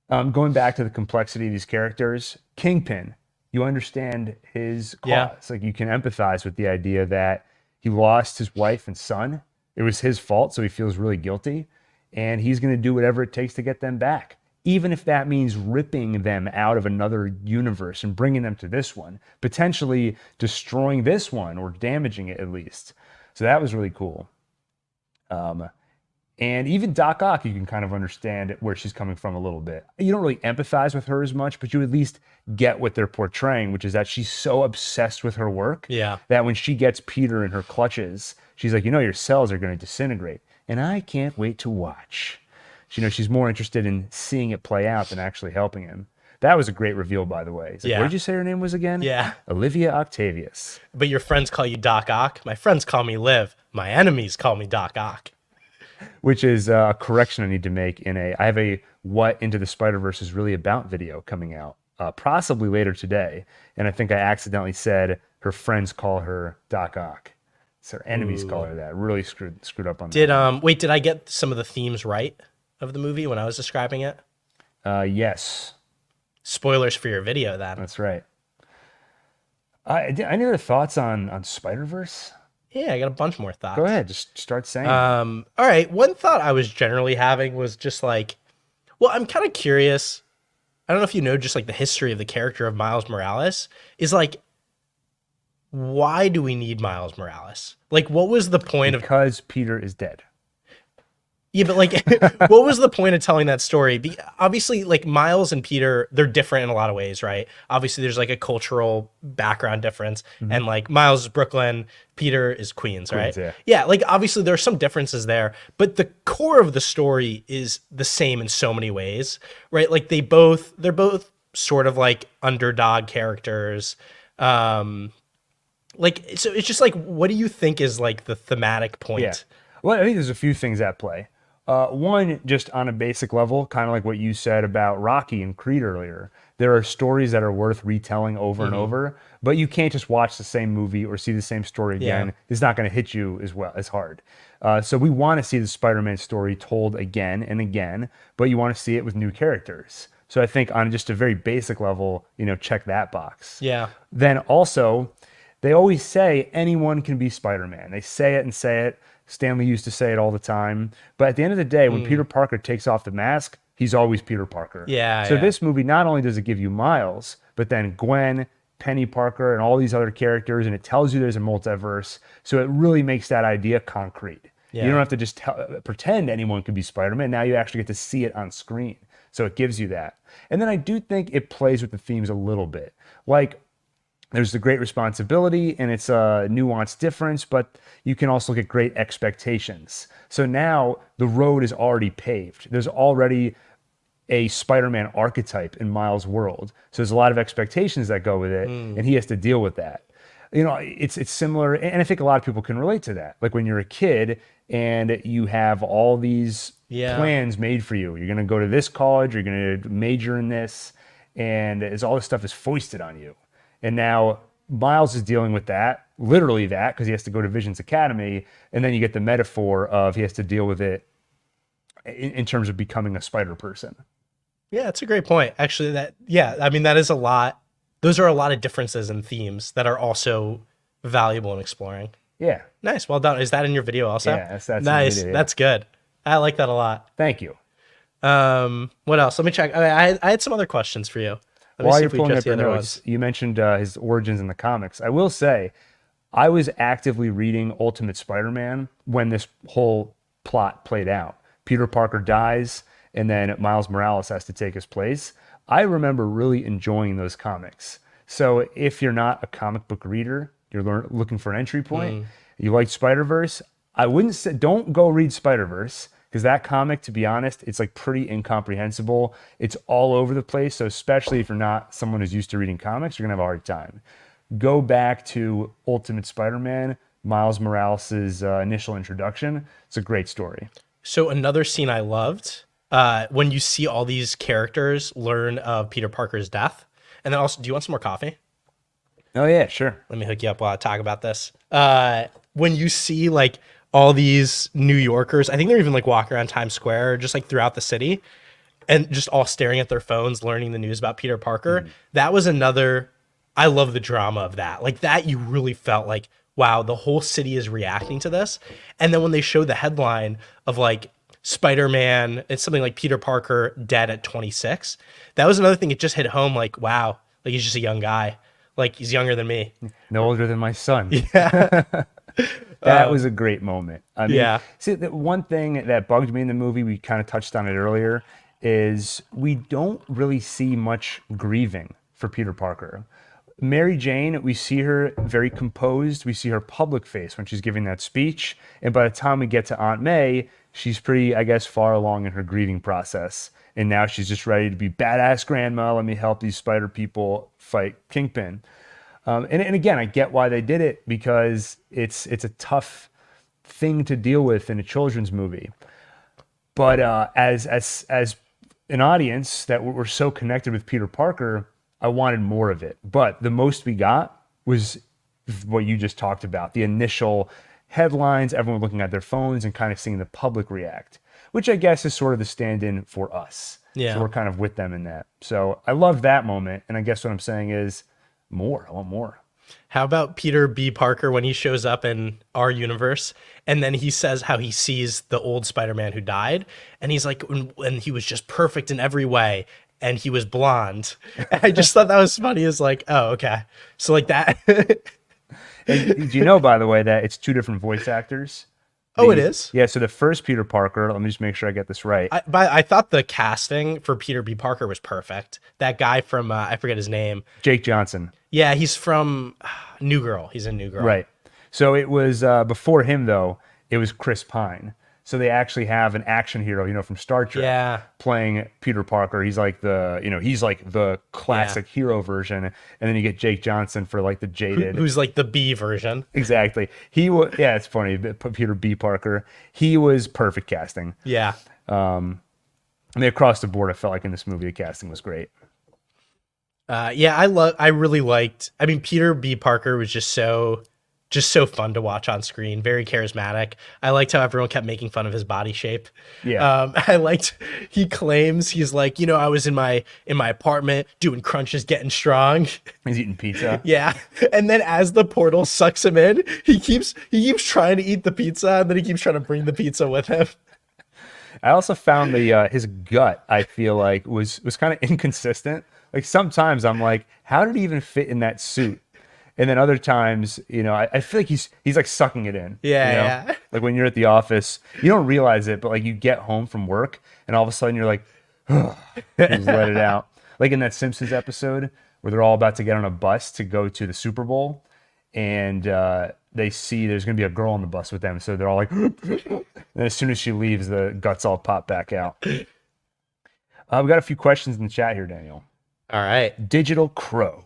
Going back to the complexity of these characters, Kingpin, you understand his cause. Yeah. Like you can empathize with the idea that he lost his wife and son. It was his fault, so he feels really guilty. And he's going to do whatever it takes to get them back. Even if that means ripping them out of another universe and bringing them to this one, potentially destroying this one or damaging it at least. So that was really cool. And even Doc Ock, you can kind of understand where she's coming from a little bit. You don't really empathize with her as much, but you at least get what they're portraying, which is that she's so obsessed with her work that when she gets Peter in her clutches, she's like, your cells are going to disintegrate. And I can't wait to watch. She's more interested in seeing it play out than actually helping him. That was a great reveal, by the way. Like, what did you say her name was again? Yeah. Olivia Octavius. But your friends call you Doc Ock. My friends call me Liv. My enemies call me Doc Ock. Which is a correction I need to make I have a What Into the Spider-Verse is Really About video coming out, possibly later today. And I think I accidentally said her friends call her Doc Ock. So her enemies call her that. Really screwed up on that. Did I get some of the themes right of the movie when I was describing it? Yes. Spoilers for your video then. That's right. Any other thoughts on Spider-Verse? Yeah, I got a bunch more thoughts. Go ahead, just start saying. All right, one thought I was generally having was just like, well, I'm kind of curious. I don't know if you know just like the history of the character of Miles Morales is like, why do we need Miles Morales? Like, what was the point because Peter is dead. Yeah, but like, what was the point of telling that story? Obviously, like Miles and Peter, they're different in a lot of ways, right? Obviously, there's like a cultural background difference, and like Miles is Brooklyn, Peter is Queens, right? Yeah, like obviously there are some differences there, but the core of the story is the same in so many ways, right? Like they're both sort of like underdog characters. Like, so it's just like, what do you think is like the thematic point? Yeah. Well, I think there's a few things at play. One, just on a basic level, kind of like what you said about Rocky and Creed earlier. There are stories that are worth retelling over and over, but you can't just watch the same movie or see the same story again. Yeah. It's not going to hit you as hard. So we want to see the Spider-Man story told again and again, but you want to see it with new characters. So I think on just a very basic level, check that box. Yeah. Then also, they always say anyone can be Spider-Man. They say it and say it. Stanley used to say it all the time. But at the end of the day, when Peter Parker takes off the mask, he's always Peter Parker. Yeah. So this movie, not only does it give you Miles, but then Gwen, Penny Parker, and all these other characters, and it tells you there's a multiverse. So it really makes that idea concrete. Yeah. You don't have to just pretend anyone can be Spider-Man. Now you actually get to see it on screen. So it gives you that. And then I do think it plays with the themes a little bit. Like, There's the great responsibility, and it's a nuanced difference, but you can also get great expectations. So now the road is already paved. There's already a Spider-Man archetype in Miles' world. So there's a lot of expectations that go with it, and he has to deal with that. You know, it's similar, and I think a lot of people can relate to that. Like when you're a kid and you have all these plans made for you. You're going to go to this college, you're going to major in this, and as all this stuff is foisted on you. And now Miles is dealing with that, literally that, because he has to go to Vision's Academy, and then you get the metaphor of he has to deal with it in terms of becoming a spider person. Yeah, that's a great point. Actually, I mean, that is a lot. Those are a lot of differences in themes that are also valuable in exploring. Yeah. Nice. Well done. Is that in your video also? Yeah, that's nice. Video, yeah. That's good. I like that a lot. Thank you. What else? Let me check. I had some other questions for you. While you're pulling up your notes, you mentioned his origins in the comics. I will say, I was actively reading Ultimate Spider-Man when this whole plot played out. Peter Parker dies, and then Miles Morales has to take his place. I remember really enjoying those comics. So if you're not a comic book reader, you're looking for an entry point, you like Spider-Verse, I wouldn't say, don't go read Spider-Verse, because that comic, to be honest, it's like pretty incomprehensible. It's all over the place. So especially if you're not someone who's used to reading comics, you're gonna have a hard time. Go back to Ultimate Spider-Man, Miles Morales' initial introduction. It's a great story. So another scene I loved, when you see all these characters learn of Peter Parker's death. And then also, do you want some more coffee? Oh yeah, sure. Let me hook you up while I talk about this. When you see like all these New Yorkers, I think they're even like walking around Times Square, just like throughout the city, and just all staring at their phones, learning the news about Peter Parker. That was another, I love the drama of that. Like that, you really felt like, wow, the whole city is reacting to this. And then when they showed the headline of like Spider-Man, it's something like Peter Parker dead at 26. That was another thing. It just hit home like, wow, like he's just a young guy. Like he's younger than me. No older than my son. Yeah. That was a great moment. I mean, yeah. See, the one thing that bugged me in the movie, we kind of touched on it earlier, is we don't really see much grieving for Peter Parker. Mary Jane, we see her very composed. We see her public face when she's giving that speech. And by the time we get to Aunt May, she's pretty, I guess, far along in her grieving process. And now she's just ready to be badass grandma. Let me help these spider people fight Kingpin. And again, I get why they did it, because it's a tough thing to deal with in a children's movie. But as an audience that were so connected with Peter Parker, I wanted more of it. But the most we got was what you just talked about, the initial headlines, everyone looking at their phones and kind of seeing the public react, which I guess is sort of the stand-in for us. Yeah. So we're kind of with them in that. So I love that moment. And I guess what I'm saying is more. I want more. How about Peter B. Parker when he shows up in our universe and then he says how he sees the old Spider-Man who died, and he's like, and he was just perfect in every way and he was blonde. I just thought that was funny. Is like, oh, okay. So like that. Do you know, by the way, that it's two different voice actors? It is? Yeah, so the first Peter Parker, let me just make sure I get this right. I thought the casting for Peter B. Parker was perfect. That guy from, I forget his name. Jake Johnson. Yeah, he's from New Girl. He's in New Girl. Right. So it was, before him, though, it was Chris Pine. So they actually have an action hero, from Star Trek, playing Peter Parker. He's like the classic hero version, and then you get Jake Johnson for like the jaded, who's like the B version. Exactly. He was, it's funny. Peter B. Parker. He was perfect casting. Yeah. I mean, across the board, I felt like in this movie the casting was great. I really liked. I mean, Peter B. Parker was just so fun to watch on screen. Very charismatic. I liked how everyone kept making fun of his body shape. Yeah. I liked, he claims he's like, I was in my apartment doing crunches, getting strong. He's eating pizza. Yeah. And then as the portal sucks him in, he keeps trying to eat the pizza, and then he keeps trying to bring the pizza with him. I also found his gut, I feel like, was kind of inconsistent. Like sometimes I'm like, how did he even fit in that suit? And then other times, I feel like he's like sucking it in. Yeah. Like when you're at the office, you don't realize it, but like you get home from work and all of a sudden you're like, just let it out. Like in that Simpsons episode where they're all about to get on a bus to go to the Super Bowl, and they see there's going to be a girl on the bus with them, so they're all like, and as soon as she leaves, the guts all pop back out. We got a few questions in the chat here, Daniel. All right. Digital Crow.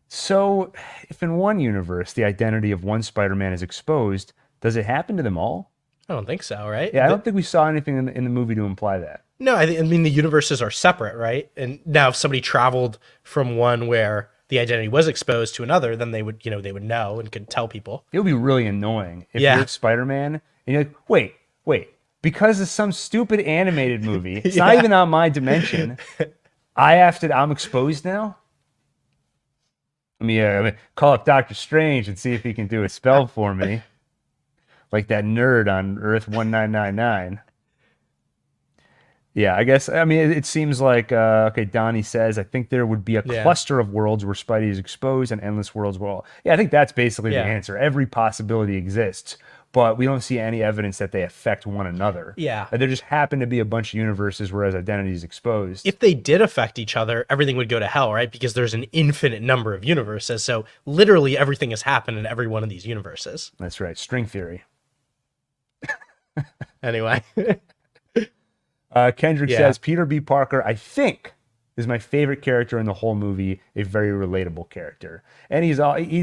So, if in one universe the identity of one Spider-Man is exposed, does it happen to them all? I don't think so, right? Yeah, I don't think we saw anything in the movie to imply that. No, I mean, the universes are separate, right? And now if somebody traveled from one where the identity was exposed to another, then they would know and could tell people. It would be really annoying if Yeah. you're Spider-Man and you're like, wait, because of some stupid animated movie, it's not even on my dimension, I'm exposed now? Let me call up Doctor Strange and see if he can do a spell for me. Like that nerd on Earth 1999. Yeah, I guess, it seems like, okay, Donnie says, I think there would be a cluster of worlds where Spidey is exposed and endless worlds will. Yeah, I think that's basically the answer. Every possibility exists, but we don't see any evidence that they affect one another. Yeah. There just happen to be a bunch of universes where his identity is exposed. If they did affect each other, everything would go to hell, right? Because there's an infinite number of universes. So literally everything has happened in every one of these universes. That's right. String theory. Anyway. Kendrick says, Peter B. Parker, I think, is my favorite character in the whole movie, a very relatable character. And he's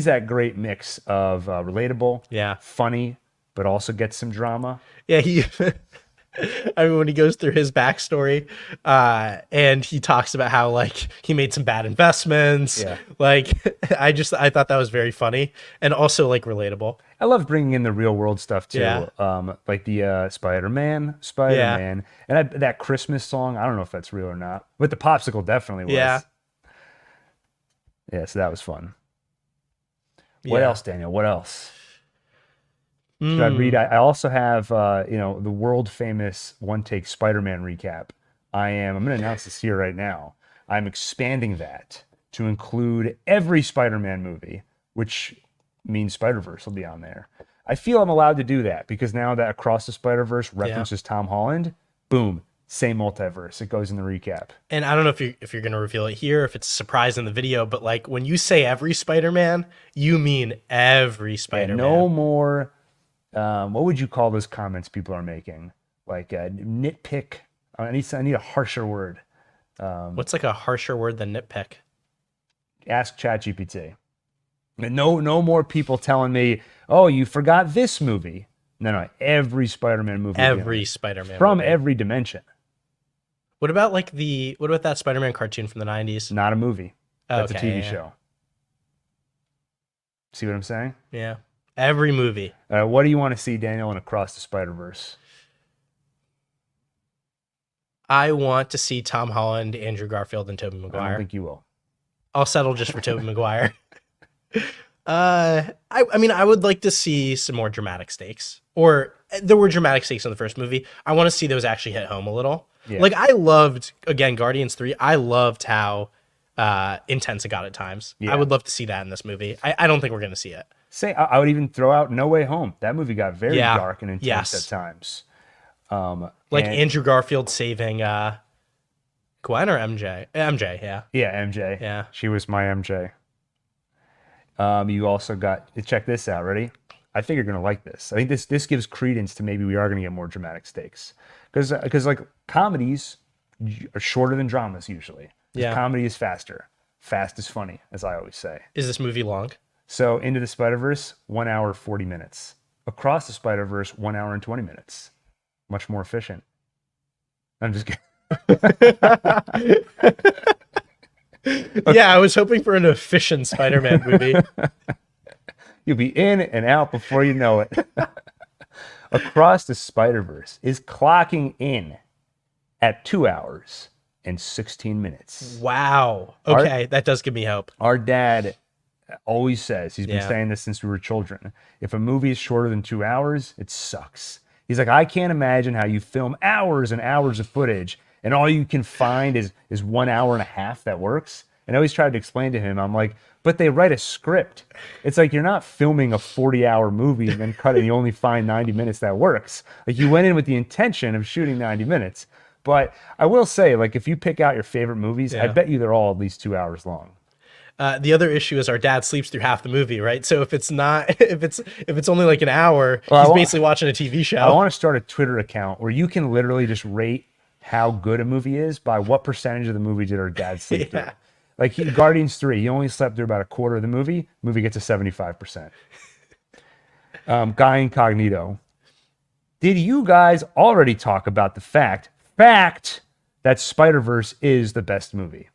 that great mix of relatable, funny, but also gets some drama. Yeah, I mean, when he goes through his backstory, and he talks about how like he made some bad investments. Yeah. Like I thought that was very funny and also like relatable. I love bringing in the real world stuff too. Yeah. Like the Spider-Man, and that Christmas song. I don't know if that's real or not, but the popsicle definitely was. Yeah. Yeah. So that was fun. What else, Daniel? What else? Should I read? I also have, the world famous one take Spider-Man recap. I'm going to announce this here right now. I'm expanding that to include every Spider-Man movie, which means Spider-Verse will be on there. I feel I'm allowed to do that because now that Across the Spider-Verse references Tom Holland, boom, same multiverse. It goes in the recap. And I don't know if you're going to reveal it here, if it's a surprise in the video, but like when you say every Spider-Man, you mean every Spider-Man. No more. What would you call those comments people are making? Like nitpick. I need a harsher word. What's like a harsher word than nitpick? Ask ChatGPT. No more people telling me, "Oh, you forgot this movie." No, every Spider-Man movie. Every Spider-Man from movie. every dimension. What about that Spider-Man cartoon from the 90s? Not a movie. That's a TV show. See what I'm saying? Yeah. Every movie. What do you want to see, Daniel, in Across the Spider-Verse? I want to see Tom Holland, Andrew Garfield, and Tobey Maguire. I don't think you will. I'll settle just for Tobey Maguire. I mean, I would like to see some more dramatic stakes. Or there were dramatic stakes in the first movie. I want to see those actually hit home a little. Yeah. Like I loved, again, Guardians 3. I loved how intense it got at times. Yeah. I would love to see that in this movie. I don't think we're going to see it. I would even throw out No Way Home. That movie got very dark and intense at times. Andrew Garfield saving Gwen or MJ? MJ, yeah. Yeah, MJ. Yeah. She was my MJ. You also got, check this out, ready? I think you're going to like this. I think this gives credence to maybe we are going to get more dramatic stakes. Because like comedies are shorter than dramas usually. Yeah. Comedy is faster. Fast is funny, as I always say. Is this movie long? So Into the Spider-Verse, 1 hour, 40 minutes. Across the Spider-Verse, 1 hour and 20 minutes. Much more efficient. I'm just kidding. Yeah, I was hoping for an efficient Spider-Man movie. You'll be in and out before you know it. Across the Spider-Verse is clocking in at 2 hours and 16 minutes. Wow. Okay, that does give me hope. Our dad always says, he's been saying this since we were children, if a movie is shorter than 2 hours, it sucks. He's like, I can't imagine how you film hours and hours of footage and all you can find is 1 hour and a half that works. And I always tried to explain to him, I'm like, but they write a script. It's like you're not filming a 40-hour movie and then cut it and you only find 90 minutes that works. Like you went in with the intention of shooting 90 minutes. But I will say, like, if you pick out your favorite movies, I bet you they're all at least 2 hours long. The other issue is our dad sleeps through half the movie, right? So if it's not, if it's only like an hour, he's basically watching a TV show. I want to start a Twitter account where you can literally just rate how good a movie is by what percentage of the movie did our dad sleep through. Like Guardians 3, he only slept through about a quarter of the movie. Movie gets a 75%. Guy Incognito. Did you guys already talk about the fact that Spider-Verse is the best movie?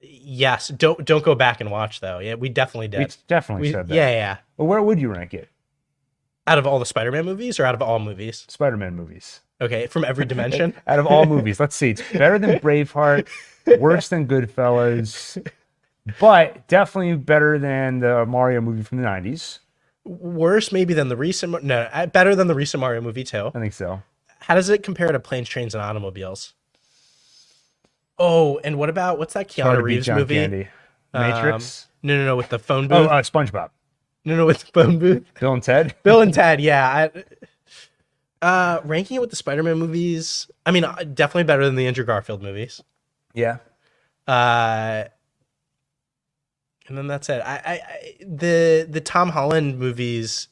Yes. Don't go back and watch though. Yeah, we definitely did. We definitely said that. Yeah. Well, where would you rank it? Out of all the Spider-Man movies or out of all movies? Spider-Man movies. Okay, from every dimension? Out of all movies. Let's see. It's better than Braveheart, worse than Goodfellas, but definitely better than the Mario movie from the 90s. Worse maybe than the recent... No, better than the recent Mario movie too. I think so. How does it compare to Planes, Trains, and Automobiles? Oh, and what's that Keanu Reeves movie? Candy. Matrix? No, with the phone booth. Oh, SpongeBob. No, with the phone booth. Bill and Ted? Bill and Ted, yeah. Ranking it with the Spider-Man movies, I mean, definitely better than the Andrew Garfield movies. Yeah. And then that's it. The Tom Holland movies,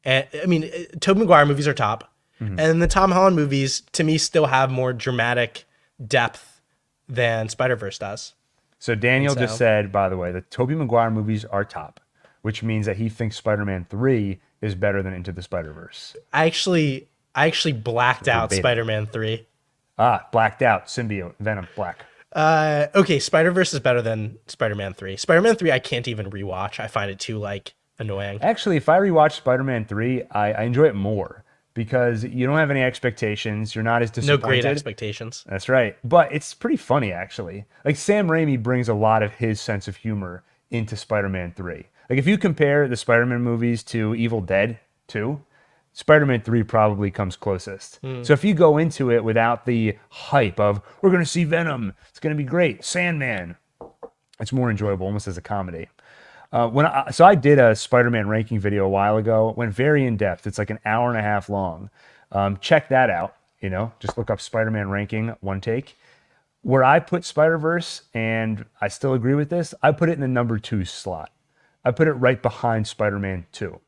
I mean, Tobey Maguire movies are top. Mm-hmm. And the Tom Holland movies, to me, still have more dramatic depth than Spider-Verse does. So Daniel just said, by the way, the Tobey Maguire movies are top, which means that he thinks Spider-Man 3 is better than Into the Spider-Verse. I actually blacked out Spider-Man 3. Blacked out. Symbiote. Venom. Black. Okay, Spider-Verse is better than Spider-Man 3. Spider-Man 3 I can't even rewatch. I find it too, annoying. Actually, if I rewatch Spider-Man 3, I enjoy it more because you don't have any expectations. You're not as disappointed. No great expectations. That's right. But it's pretty funny, actually. Like, Sam Raimi brings a lot of his sense of humor into Spider-Man 3. Like, if you compare the Spider-Man movies to Evil Dead 2, Spider-Man 3 probably comes closest. So if you go into it without the hype of, we're going to see Venom, it's going to be great, Sandman, it's more enjoyable, almost as a comedy. So I did a Spider-Man ranking video a while ago, went very in-depth. It's like an hour and a half long. Check that out, just look up Spider-Man ranking, one take. Where I put Spider-Verse, and I still agree with this, I put it in the number 2 slot. I put it right behind Spider-Man 2.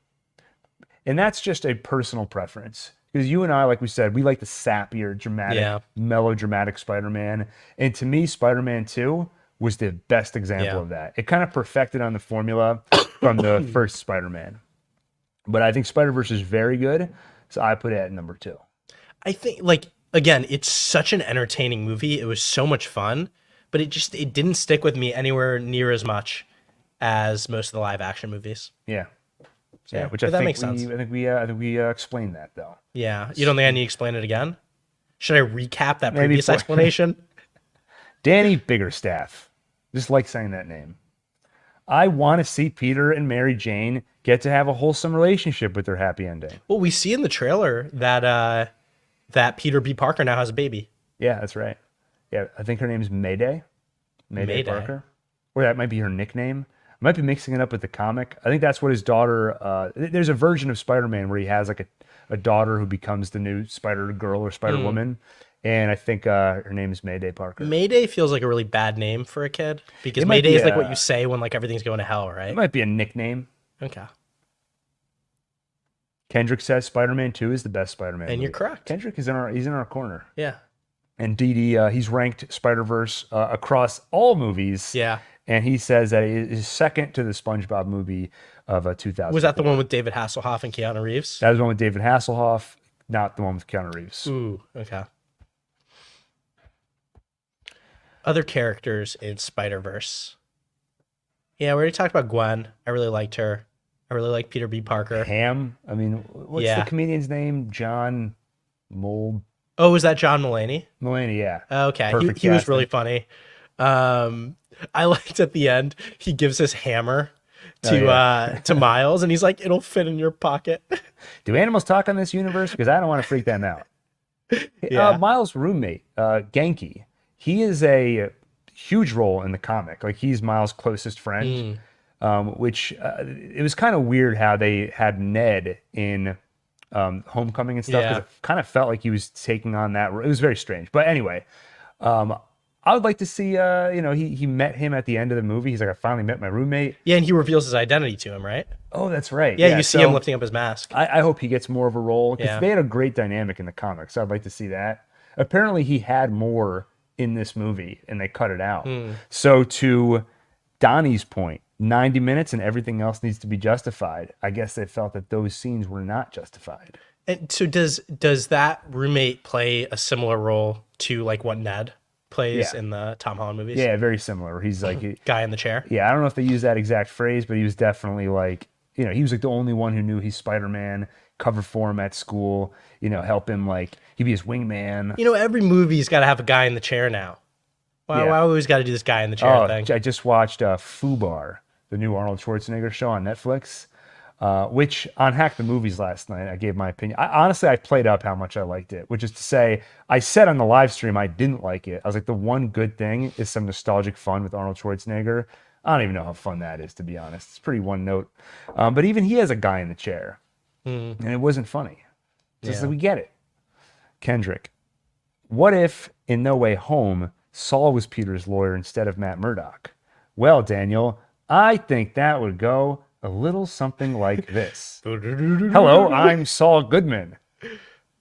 And that's just a personal preference. Because you and I, like we said, we like the sappier, dramatic, melodramatic Spider-Man. And to me, Spider-Man 2 was the best example of that. It kind of perfected on the formula from the first Spider-Man. But I think Spider-Verse is very good, so I put it at number 2. I think, again, it's such an entertaining movie. It was so much fun, but it didn't stick with me anywhere near as much as most of the live action movies. Yeah. So, yeah, which that makes sense. I think we explained that though. Yeah, you don't think I need to explain it again? Should I recap that previous explanation? Danny Biggerstaff, just like saying that name. I want to see Peter and Mary Jane get to have a wholesome relationship with their happy ending. Well, we see in the trailer that Peter B. Parker now has a baby. Yeah, that's right. Yeah, I think her name's Mayday Parker, or that might be her nickname. I might be mixing it up with the comic. I think that's what his daughter... there's a version of Spider-Man where he has a daughter who becomes the new Spider-Girl or Spider-Woman. And I think her name is Mayday Parker. Mayday feels like a really bad name for a kid. Because Mayday is like what you say when everything's going to hell, right? It might be a nickname. Okay. Kendrick says Spider-Man 2 is the best Spider-Man movie. You're correct. Kendrick is he's in our corner. Yeah. And Didi, he's ranked Spider-Verse across all movies. Yeah. And he says that it is second to the SpongeBob movie of 2000. Was that the one with David Hasselhoff and Keanu Reeves? That was the one with David Hasselhoff, not the one with Keanu Reeves. Ooh, okay. Other characters in Spider-Verse. Yeah, we already talked about Gwen. I really liked her. I really like Peter B. Parker. Ham. I mean, what's the comedian's name? John Mold. Oh, was that John Mulaney? Mulaney, yeah. Okay, he was really funny. I liked at the end, he gives his hammer to Miles, and he's like, it'll fit in your pocket. Do animals talk on this universe? Because I don't want to freak them out. Yeah. Miles' roommate, Genki, he is a huge role in the comic. Like, he's Miles' closest friend, which it was kind of weird how they had Ned in Homecoming and stuff, because it kind of felt like he was taking on that. It was very strange. But anyway, I would like to see, he met him at the end of the movie. He's like, I finally met my roommate. Yeah, and he reveals his identity to him, right? Oh, that's right. Yeah, you see him lifting up his mask. I hope he gets more of a role because Yeah. they had a great dynamic in the comics. So I'd like to see that. Apparently, he had more in this movie and they cut it out. So to Donnie's point, 90 minutes and everything else needs to be justified. I guess they felt that those scenes were not justified. And so does that roommate play a similar role to like what Ned plays in the Tom Holland movies? Yeah, very similar. He's like Guy in the chair. Yeah, I don't know if they use that exact phrase, but he was definitely like, he was like the only one who knew he's Spider-Man, cover for him at school, help him like he'd be his wingman. Every movie's got to have a guy in the chair now. Why always got to do this guy in the chair thing? I just watched Fubar, the new Arnold Schwarzenegger show on Netflix, which on Hack the Movies last night, I gave my opinion. Honestly, I played up how much I liked it, which is to say, I said on the live stream I didn't like it. I was like, the one good thing is some nostalgic fun with Arnold Schwarzenegger. I don't even know how fun that is, to be honest. It's pretty one note. But even he has a guy in the chair, and it wasn't funny. Just that we get it. Kendrick, what if in No Way Home, Saul was Peter's lawyer instead of Matt Murdock? Well, Daniel, I think that would go a little something like this. Hello, I'm Saul Goodman.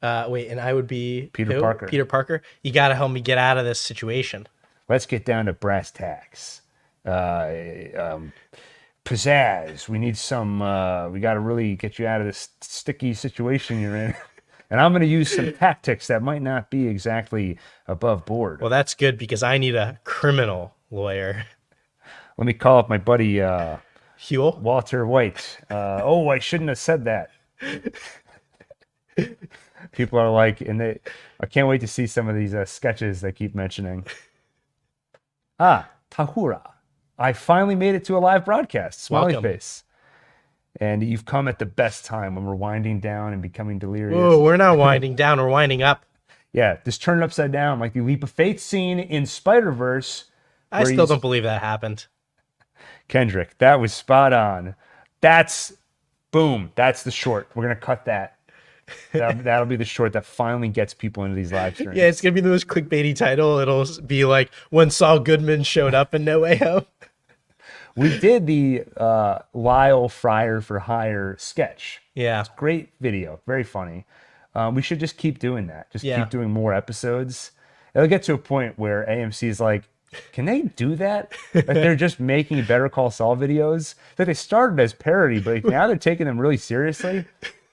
Wait, and I would be Peter Parker. Peter Parker. You got to help me get out of this situation. Let's get down to brass tacks. Pizzazz. We need some. We got to really get you out of this sticky situation you're in. And I'm going to use some tactics that might not be exactly above board. Well, that's good because I need a criminal lawyer. Let me call up my buddy Huel? Walter White. I shouldn't have said that. People are like, I can't wait to see some of these sketches they keep mentioning. Tahura. I finally made it to a live broadcast. Smiley Welcome. face. And you've come at the best time when we're winding down and becoming delirious. Whoa, we're not winding down, we're winding up. Yeah, just turn it upside down like the Leap of Faith scene in Spider-Verse. I still don't believe that happened. Kendrick, that was spot on. That's the short. We're going to cut that. That'll be the short that finally gets people into these live streams. Yeah, it's going to be the most clickbaity title. It'll be like, when Saul Goodman showed up in No Way Home. We did the Lyle Fryer for Hire sketch. Yeah. Great video. Very funny. We should just keep doing that. Keep doing more episodes. It'll get to a point where AMC is like, can they do that? Like they're just making Better Call Saul videos. That they started as parody, but now they're taking them really seriously.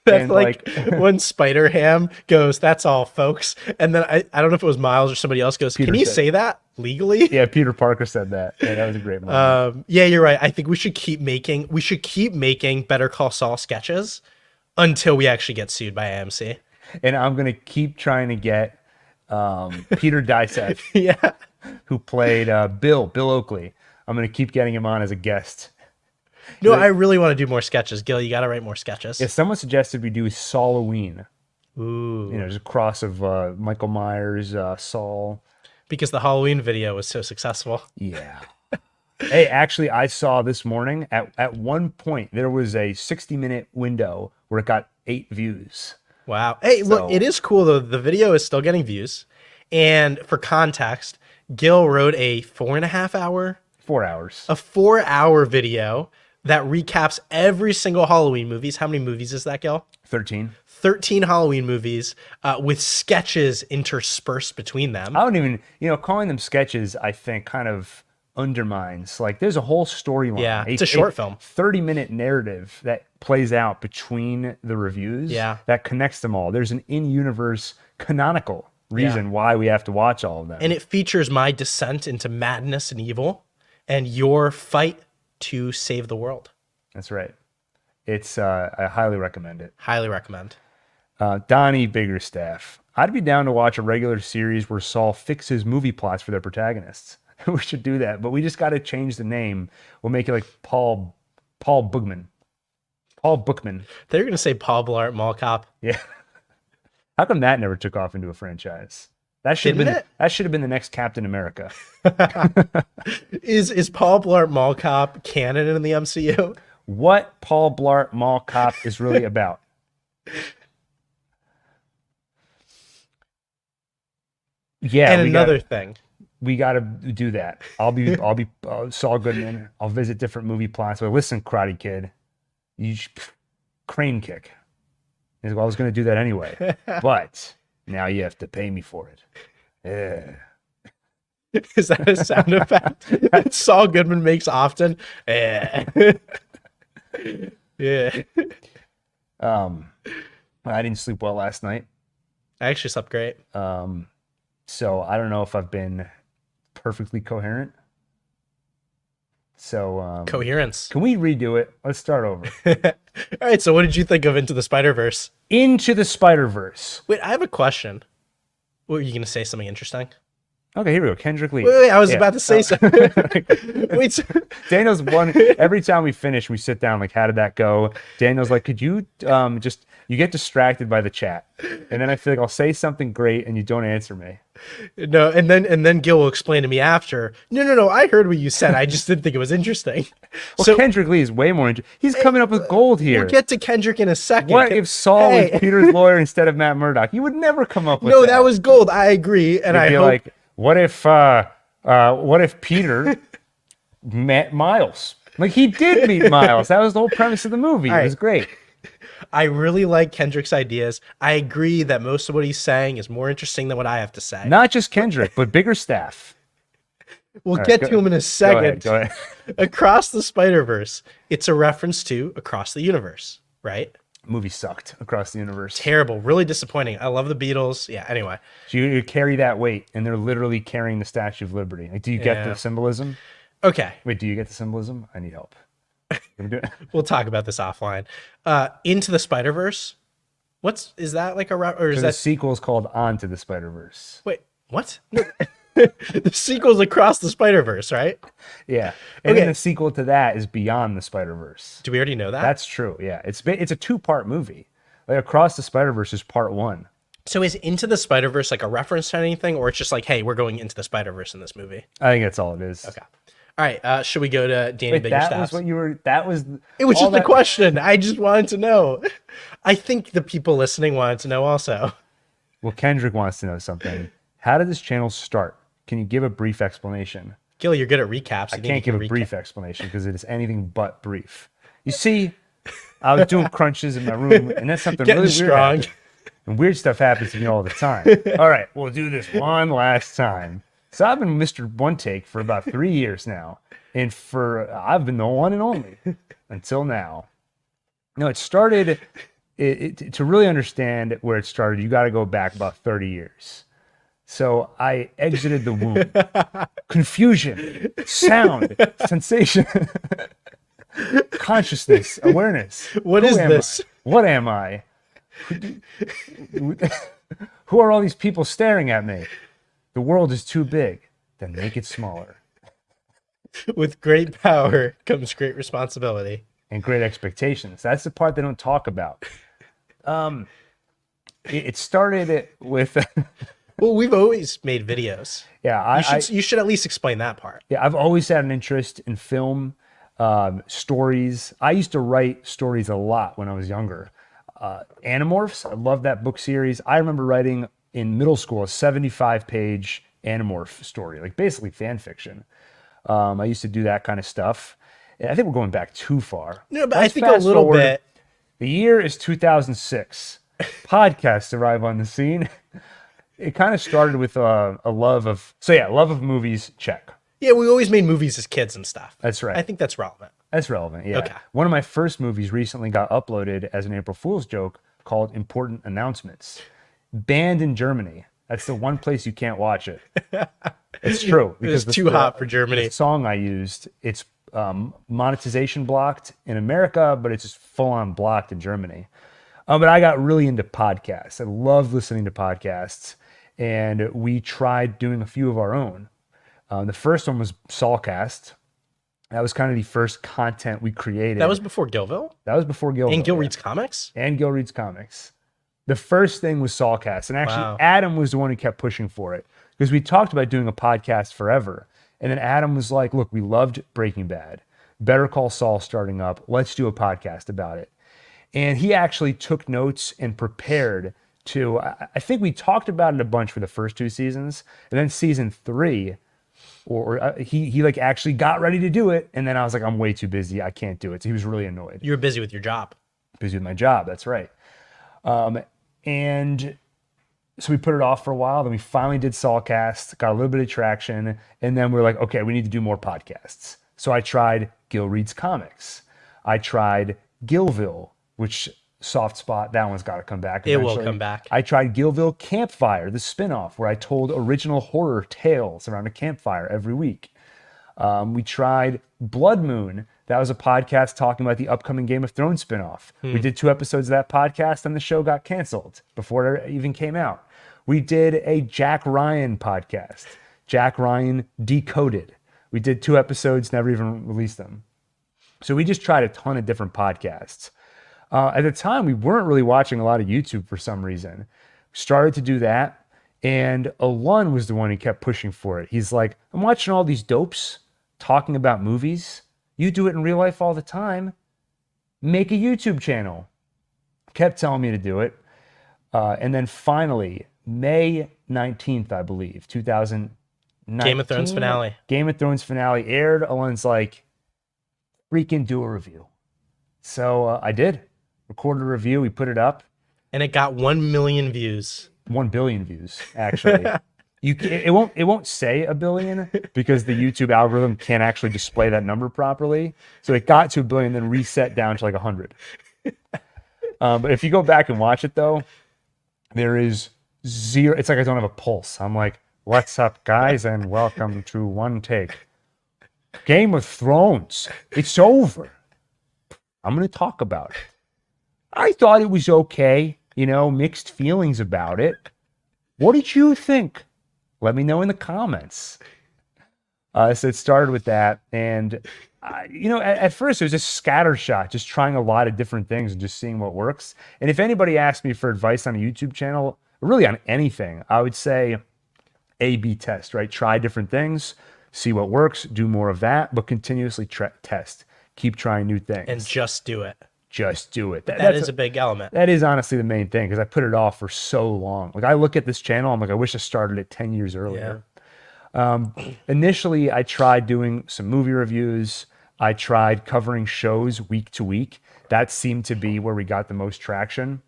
That's And like when Spider-Ham goes, that's all, folks. And then I don't know if it was Miles or somebody else goes, can you say that legally? Yeah, Peter Parker said that. Yeah, that was a great moment. Yeah, you're right. I think we should keep making Better Call Saul sketches until we actually get sued by AMC. And I'm gonna keep trying to get Peter Dyseth, Yeah. who played Bill Oakley. I'm gonna keep getting him on as a guest. No, I really want to do more sketches. Gil, you got to write more sketches. Yeah, someone suggested we do Sauloween. Ooh. Just a cross of Michael Myers, Saul. Because the Halloween video was so successful. Yeah. Hey, actually, I saw this morning at one point there was a 60-minute window where it got 8 views. Wow. Hey, look, it is cool though. The video is still getting views. And for context, Gil wrote a 4.5 hour, 4 hours, a 4-hour video that recaps every single Halloween movies. How many movies is that, Gil? 13. 13 Halloween movies with sketches interspersed between them. I don't even, calling them sketches, I think kind of undermines, like there's a whole storyline. Yeah, it's a short film. 30-minute narrative that plays out between the reviews. Yeah. That connects them all. There's an in-universe canonical reason why we have to watch all of them. And it features my descent into madness and evil and your fight to save the world. That's right. It's I highly recommend it. Highly recommend. Donnie Biggerstaff. I'd be down to watch a regular series where Saul fixes movie plots for their protagonists. We should do that, but we just got to change the name. We'll make it like Paul Bookman. Paul Bookman. They're going to say Paul Blart Mall Cop. Yeah. How come that never took off into a franchise? That should have been the next Captain America. Is Paul Blart Mall Cop canon in the MCU? What Paul Blart Mall Cop is really about? Yeah. And another thing, we got to do that. I'll be Saul Goodman. I'll visit different movie plots. But listen, Karate Kid, crane kick. He's like, well, I was going to do that anyway, but now you have to pay me for it. Yeah. Is that a sound effect that Saul Goodman makes often? Yeah. Yeah. I didn't sleep well last night. I actually slept great. So I don't know if I've been perfectly coherent. So Coherence. can we redo it? Let's start over. All right. So what did you think of Into the Spider-Verse? Into the Spider-Verse. Wait, I have a question. What, were you going to say something interesting? Okay, here we go. Kendrick Lee. Wait, I was about to say something. Wait, Daniel's one. Every time we finish, we sit down. Like, how did that go? Daniel's like, could you just? You get distracted by the chat, and then I feel like I'll say something great, and you don't answer me. No, and then Gil will explain to me after. No. I heard what you said. I just didn't think it was interesting. Well, So Kendrick Lee is way more interesting. He's coming up with gold here. we'll get to Kendrick in a second. What if Saul Hey. was Peter's lawyer instead of Matt Murdock? You would never come up with No, that. that was gold. I agree, and You'd I be hope. like, what if Peter met Miles? Like, he did meet Miles. That was the whole premise of the movie. It was great. I really like Kendrick's ideas. I agree that most of what he's saying is more interesting than what I have to say. Not just Kendrick, but bigger staff. We'll right, get go- to him in a second. Go ahead. Across the Spider-Verse, it's a reference to Across the Universe, right? Movie sucked across the universe. Terrible, really disappointing. I love the Beatles. Yeah, anyway. So you carry that weight, and they're literally carrying the Statue of Liberty. Like, do you get the symbolism? Okay, Wait, do you get the symbolism? I need help. Can we do it? we'll talk about this offline. Into the Spider-Verse, is that like or is So that the sequel is called On to the Spider-Verse. wait, what? No. The sequel's Across the Spider-Verse, right? Yeah, and then the sequel to that is Beyond the Spider-Verse. Do we already know that? That's true. Yeah, it's a 2-part movie. Like, Across the Spider-Verse is part 1. So is Into the Spider-Verse like a reference to anything, or it's just like, hey, we're going into the Spider-Verse in this movie? I think that's all it is. Okay. All right. Should we go to Danny Wait, that Biggerstaff's? was what you were. That was. It was all just a that- question. I just wanted to know. I think the people listening wanted to know also. Well, Kendrick wants to know something. How did this channel start? Can you give a brief explanation? Gil, you're good at recaps. I can't give a brief explanation because it is anything but brief. You see, I was doing crunches in my room, and then something Getting really strong. weird happened. And weird stuff happens to me all the time. All right, we'll do this one last time. So I've been Mr. One Take for about 3 years now, and I've been the one and only until now. No, it started. To really understand where it started, you got to go back about 30 years. So I exited the womb. Confusion, sound, sensation, consciousness, awareness. What Who is am this? I? What am I? Who are all these people staring at me? The world is too big. Then make it smaller. With great power comes great responsibility. And great expectations. That's the part they don't talk about. It started with... Well, we've always made videos. Yeah, You should at least explain that part. Yeah, I've always had an interest in film, stories. I used to write stories a lot when I was younger. Animorphs, I love that book series. I remember writing in middle school a 75-page Animorph story, like basically fan fiction. I used to do that kind of stuff. And I think we're going back too far. No, but Let's I think a fast little forward. bit. The year is 2006. Podcasts arrive on the scene. It kind of started with a love of movies, check. Yeah, we always made movies as kids and stuff. That's right. I think that's relevant. That's relevant, yeah. Okay. One of my first movies recently got uploaded as an April Fool's joke called Important Announcements. Banned in Germany. That's the one place you can't watch it. It's true. It's too hot for Germany. The song I used, it's monetization blocked in America, but it's just full-on blocked in Germany. But I got really into podcasts. I loved listening to podcasts. And we tried doing a few of our own. The first one was Saulcast. That was kind of the first content we created. That was before Gilville? That was before Gil. And Gil reads comics? And Gil reads comics. The first thing was Saulcast. And actually, Wow. Adam was the one who kept pushing for it. Because we talked about doing a podcast forever. And then Adam was like, look, we loved Breaking Bad. Better Call Saul starting up. Let's do a podcast about it. And he actually took notes and prepared to, I think we talked about it a bunch for the first 2 seasons. And then season 3, or he like actually got ready to do it, and then I was like, I'm way too busy, I can't do it. So he was really annoyed. You were busy with your job. Busy with my job, that's right. And so we put it off for a while. Then we finally did Sawcast, got a little bit of traction, and then we're like, okay, we need to do more podcasts. So I tried Gil Reads Comics. I tried Gilville, which soft spot, that one's got to come back eventually. It will come back. I tried Gilville Campfire, the spinoff, where I told original horror tales around a campfire every week. We tried Blood Moon. That was a podcast talking about the upcoming Game of Thrones spinoff. We did 2 episodes of that podcast, and the show got canceled before it even came out. We did a Jack Ryan podcast, Jack Ryan Decoded. We did 2 episodes, never even released them. So we just tried a ton of different podcasts. At the time, we weren't really watching a lot of YouTube for some reason. Started to do that, and Alun was the one who kept pushing for it. He's like, I'm watching all these dopes talking about movies. You do it in real life all the time. Make a YouTube channel. Kept telling me to do it. And then finally, May 19th, I believe, 2019. Game of Thrones finale. Game of Thrones finale aired. Alun's like, freaking do a review. So I did. Recorded a review. We put it up. And it got 1 million views. 1 billion views, actually. It won't say a billion because the YouTube algorithm can't actually display that number properly. So it got to 1 billion, then reset down to like 100. But if you go back and watch it though, there is zero. It's like I don't have a pulse. I'm like, what's up, guys, and welcome to One Take. Game of Thrones. It's over. I'm gonna talk about it. I thought it was okay. Mixed feelings about it. What did you think? Let me know in the comments. So it started with that. And, at first it was just scattershot, just trying a lot of different things and just seeing what works. And if anybody asked me for advice on a YouTube channel, really on anything, I would say A/B test, right? Try different things, see what works, do more of that, but continuously test. Keep trying new things. And just do it. Just do it. That is a big element. That is honestly the main thing because I put it off for so long. Like I look at this channel, I'm like, I wish I started it 10 years earlier. Yeah. Initially, I tried doing some movie reviews. I tried covering shows week to week. That seemed to be where we got the most traction.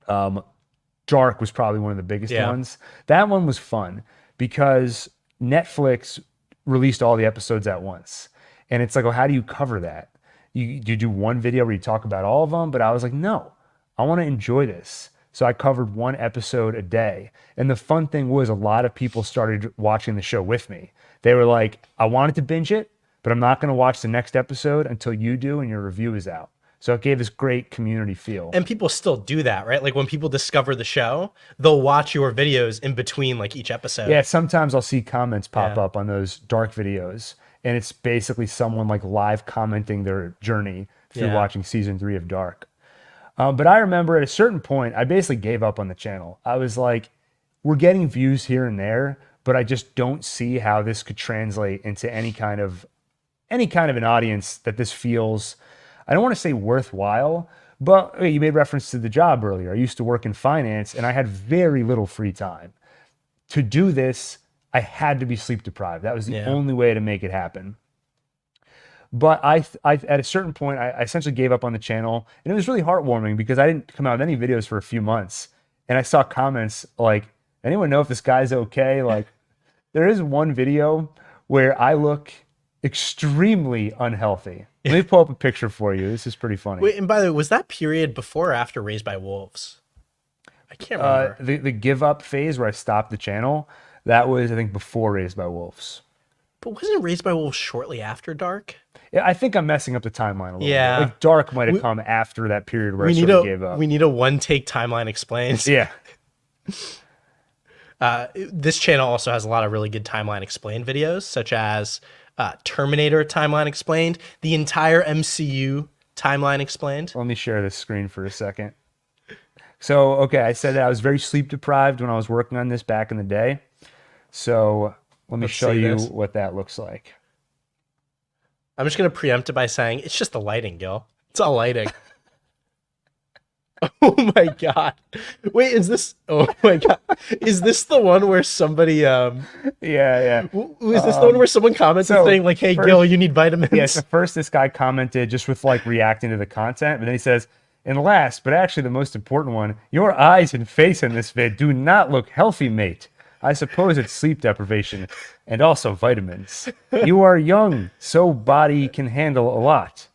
Dark was probably one of the biggest ones. That one was fun because Netflix released all the episodes at once. And it's like, how do you cover that? You do one video where you talk about all of them, but I was like, no, I want to enjoy this. So I covered 1 episode a day. And the fun thing was a lot of people started watching the show with me. They were like, I wanted to binge it, but I'm not going to watch the next episode until you do and your review is out. So it gave this great community feel. And people still do that, right? Like when people discover the show, they'll watch your videos in between like each episode. Yeah, sometimes I'll see comments pop up on those Dark videos. And it's basically someone like live commenting their journey through watching season 3 of Dark. But I remember at a certain point, I basically gave up on the channel. I was like, we're getting views here and there, but I just don't see how this could translate into any kind of an audience that this feels, I don't want to say worthwhile, but you made reference to the job earlier. I used to work in finance and I had very little free time. To do this, I had to be sleep deprived. That was the only way to make it happen. But I at a certain point, I essentially gave up on the channel. And it was really heartwarming because I didn't come out with any videos for a few months. And I saw comments like, anyone know if this guy's okay? Like, there is one video where I look extremely unhealthy. Let me pull up a picture for you. This is pretty funny. Wait, and by the way, was that period before or after Raised by Wolves? I can't remember. The give up phase where I stopped the channel, that was, I think, before Raised by Wolves. But wasn't Raised by Wolves shortly after Dark? Yeah, I think I'm messing up the timeline a little bit. Like Dark might have come after that period where I sort of gave up. We need a one-take timeline explained. Yeah. This channel also has a lot of really good timeline explained videos, such as Terminator timeline explained, the entire MCU timeline explained. Let me share this screen for a second. So, okay, I said that I was very sleep deprived when I was working on this back in the day. So let me show you what that looks like. I'm just going to preempt it by saying it's just the lighting, Gil. It's all lighting. Oh my god. Wait, is this oh my god. Is this the one where somebody Yeah, is this the one where someone commented so saying like, "Hey first, Gil, you need yeah. So vitamins"? first, this guy commented just with like reacting to the content, but then he says, "And last, but actually the most important one, your eyes and face in this vid do not look healthy, mate. I suppose it's sleep deprivation and also vitamins. You are young, so body can handle a lot,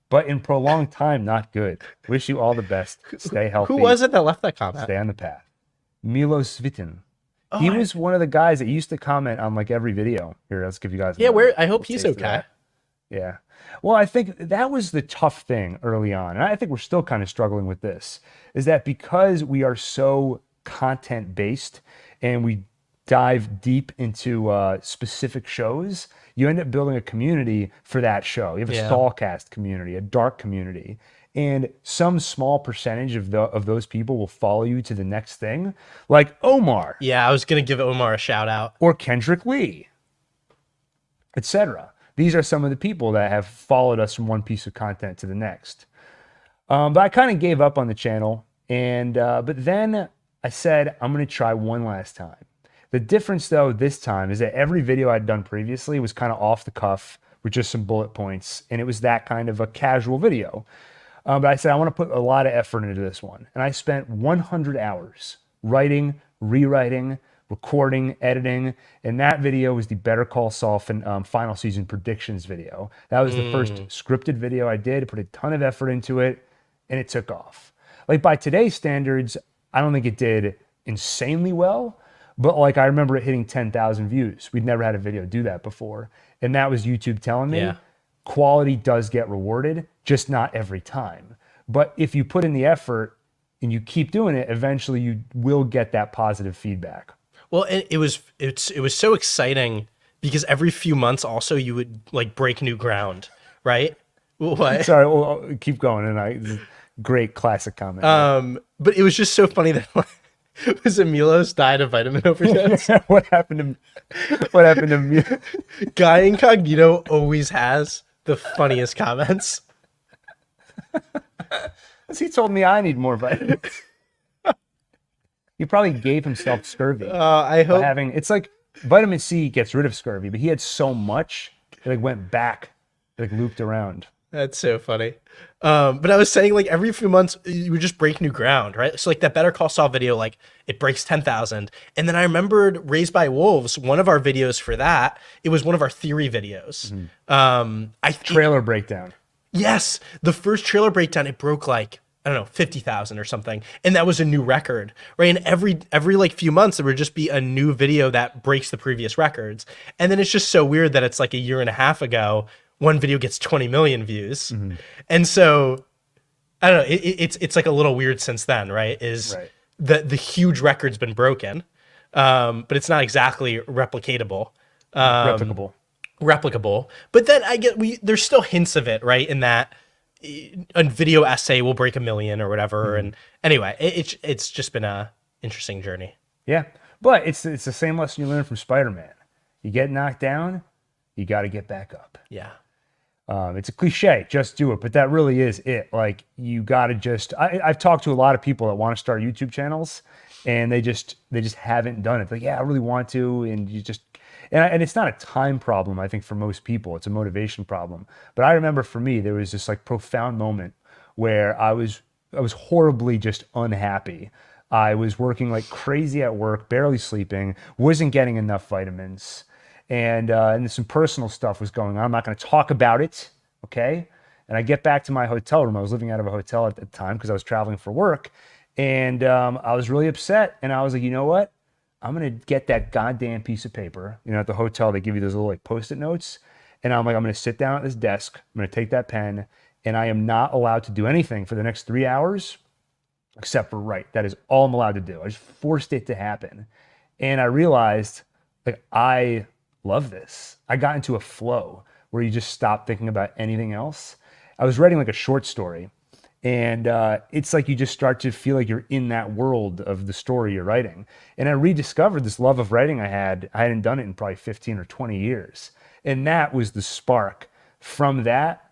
but in prolonged time, not good. Wish you all the best. Stay healthy. Who was it that left that comment? Stay on the path." Milo Svitin. Oh, He was one of the guys that used to comment on like every video. Here, let's give you guys. Yeah, another where I hope little he's taste of okay. that. Yeah. Well, I think that was the tough thing early on. And I think we're still kind of struggling with this, is that because we are so content based and we dive deep into specific shows, you end up building a community for that show. You have a Yeah. Stallcast community, a dark community. And some small percentage of those people will follow you to the next thing, like Omar Yeah, I was gonna give Omar a shout out. or Kendrick Lee, etc. These are some of the people that have followed us from one piece of content to the next. But I kind of gave up on the channel, and but then I said I'm going to try one last time. The difference, though, this time is that every video I'd done previously was kind of off the cuff with just some bullet points, and it was that kind of a casual video. But I said I want to put a lot of effort into this one, and I spent 100 hours writing, rewriting, recording, editing, and that video was the Better Call Saul final season predictions video. That was the first scripted video I did. Put a ton of effort into it, and it took off. Like by today's standards, I don't think it did insanely well, but like I remember it hitting 10,000 views. We'd never had a video do that before, and that was YouTube telling me Yeah. quality does get rewarded, just not every time. But if you put in the effort and you keep doing it, eventually you will get that positive feedback. Well, it was so exciting because every few months also you would like break new ground, right? What? Sorry, well, keep going. And great classic comment. But it was just so funny that was Milos died of vitamin overdose. What happened to me? Guy Incognito always has the funniest comments. He told me I need more vitamins. He probably gave himself scurvy. I hope It's like vitamin C gets rid of scurvy, but he had so much it like went back, like looped around. that's so funny. But I was saying like every few months you would just break new ground, right? So like that Better Call Saul video, like it breaks 10,000. And then I remembered Raised by Wolves, one of our videos for that, it was one of our theory videos. Trailer breakdown. Yes, the first trailer breakdown, it broke like, I don't know, 50,000 or something. And that was a new record, right? And every like few months, there would just be a new video that breaks the previous records. And then it's just so weird that it's like a year and a half ago, one video gets 20 million views. And so, I don't know, it's like a little weird since then, right? Right. The huge record's been broken, but it's not exactly replicatable. Replicable. But then there's still hints of it, right? In that a video essay will break 1 million or whatever. And anyway, it's just been a interesting journey. Yeah, but it's the same lesson you learn from Spider-Man. You get knocked down, you got to get back up. Yeah. It's a cliche, just do it, but that really is it. Like you got to just. I've talked to a lot of people that want to start YouTube channels, and they just haven't done it. Like, yeah, I really want to, and you just. And it's not a time problem, I think, for most people. It's a motivation problem. But I remember for me, there was this like profound moment where I was horribly just unhappy. I was working like crazy at work, barely sleeping, wasn't getting enough vitamins, and some personal stuff was going on. I'm not going to talk about it, okay? And I get back to my hotel room. I was living out of a hotel at the time because I was traveling for work, and I was really upset. And I was like, you know what? I'm going to get that goddamn piece of paper. You know, at the hotel, they give you those little like Post-it notes. And I'm like, I'm going to sit down at this desk. I'm going to take that pen, and I am not allowed to do anything for the next 3 hours except for write. That is all I'm allowed to do. I just forced it to happen. And I realized, like, I love this. I got into a flow where you just stop thinking about anything else. I was writing like a short story. And it's like you just start to feel like you're in that world of the story you're writing. And I rediscovered this love of writing I had. I hadn't done it in probably 15 or 20 years. And that was the spark. From that,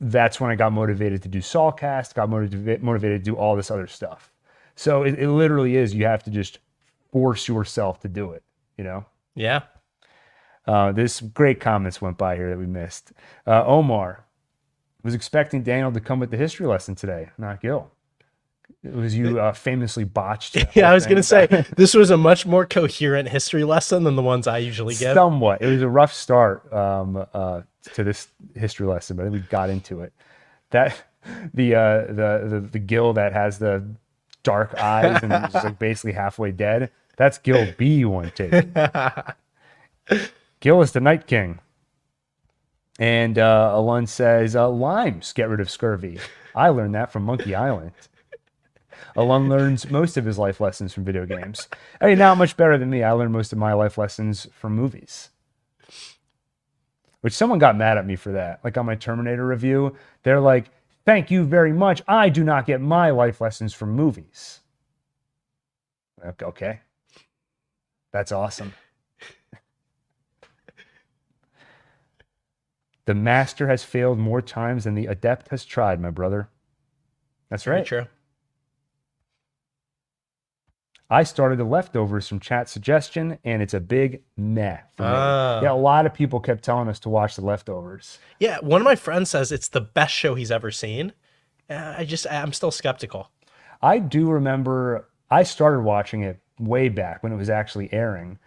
that's when I got motivated to do Sawcast, got motivated to do all this other stuff. So it literally is, you have to just force yourself to do it, you know? Yeah. There's great comments went by here that we missed. Omar was expecting Daniel to come with the history lesson today, not Gil. It was you famously botched. Yeah, I was going to say, this was a much more coherent history lesson than the ones I usually give. Somewhat. It was a rough start to this history lesson, but then we got into it. That the Gil that has the dark eyes and is like basically halfway dead, that's Gil B you want to take. Gil is the Night King. And Alun says, limes get rid of scurvy. I learned that from Monkey Island. Alun learns most of his life lessons from video games. I mean, not much better than me. I learned most of my life lessons from movies. Which someone got mad at me for that. Like on my Terminator review, they're like, thank you very much. I do not get my life lessons from movies. Okay. That's awesome. The master has failed more times than the adept has tried, my brother. That's right. Very true. I started the leftovers from chat suggestion, and it's a big meh for me. Yeah, a lot of people kept telling us to watch the leftovers. Yeah, one of my friends says it's the best show he's ever seen. I'm still skeptical. I do remember I started watching it way back when it was actually airing.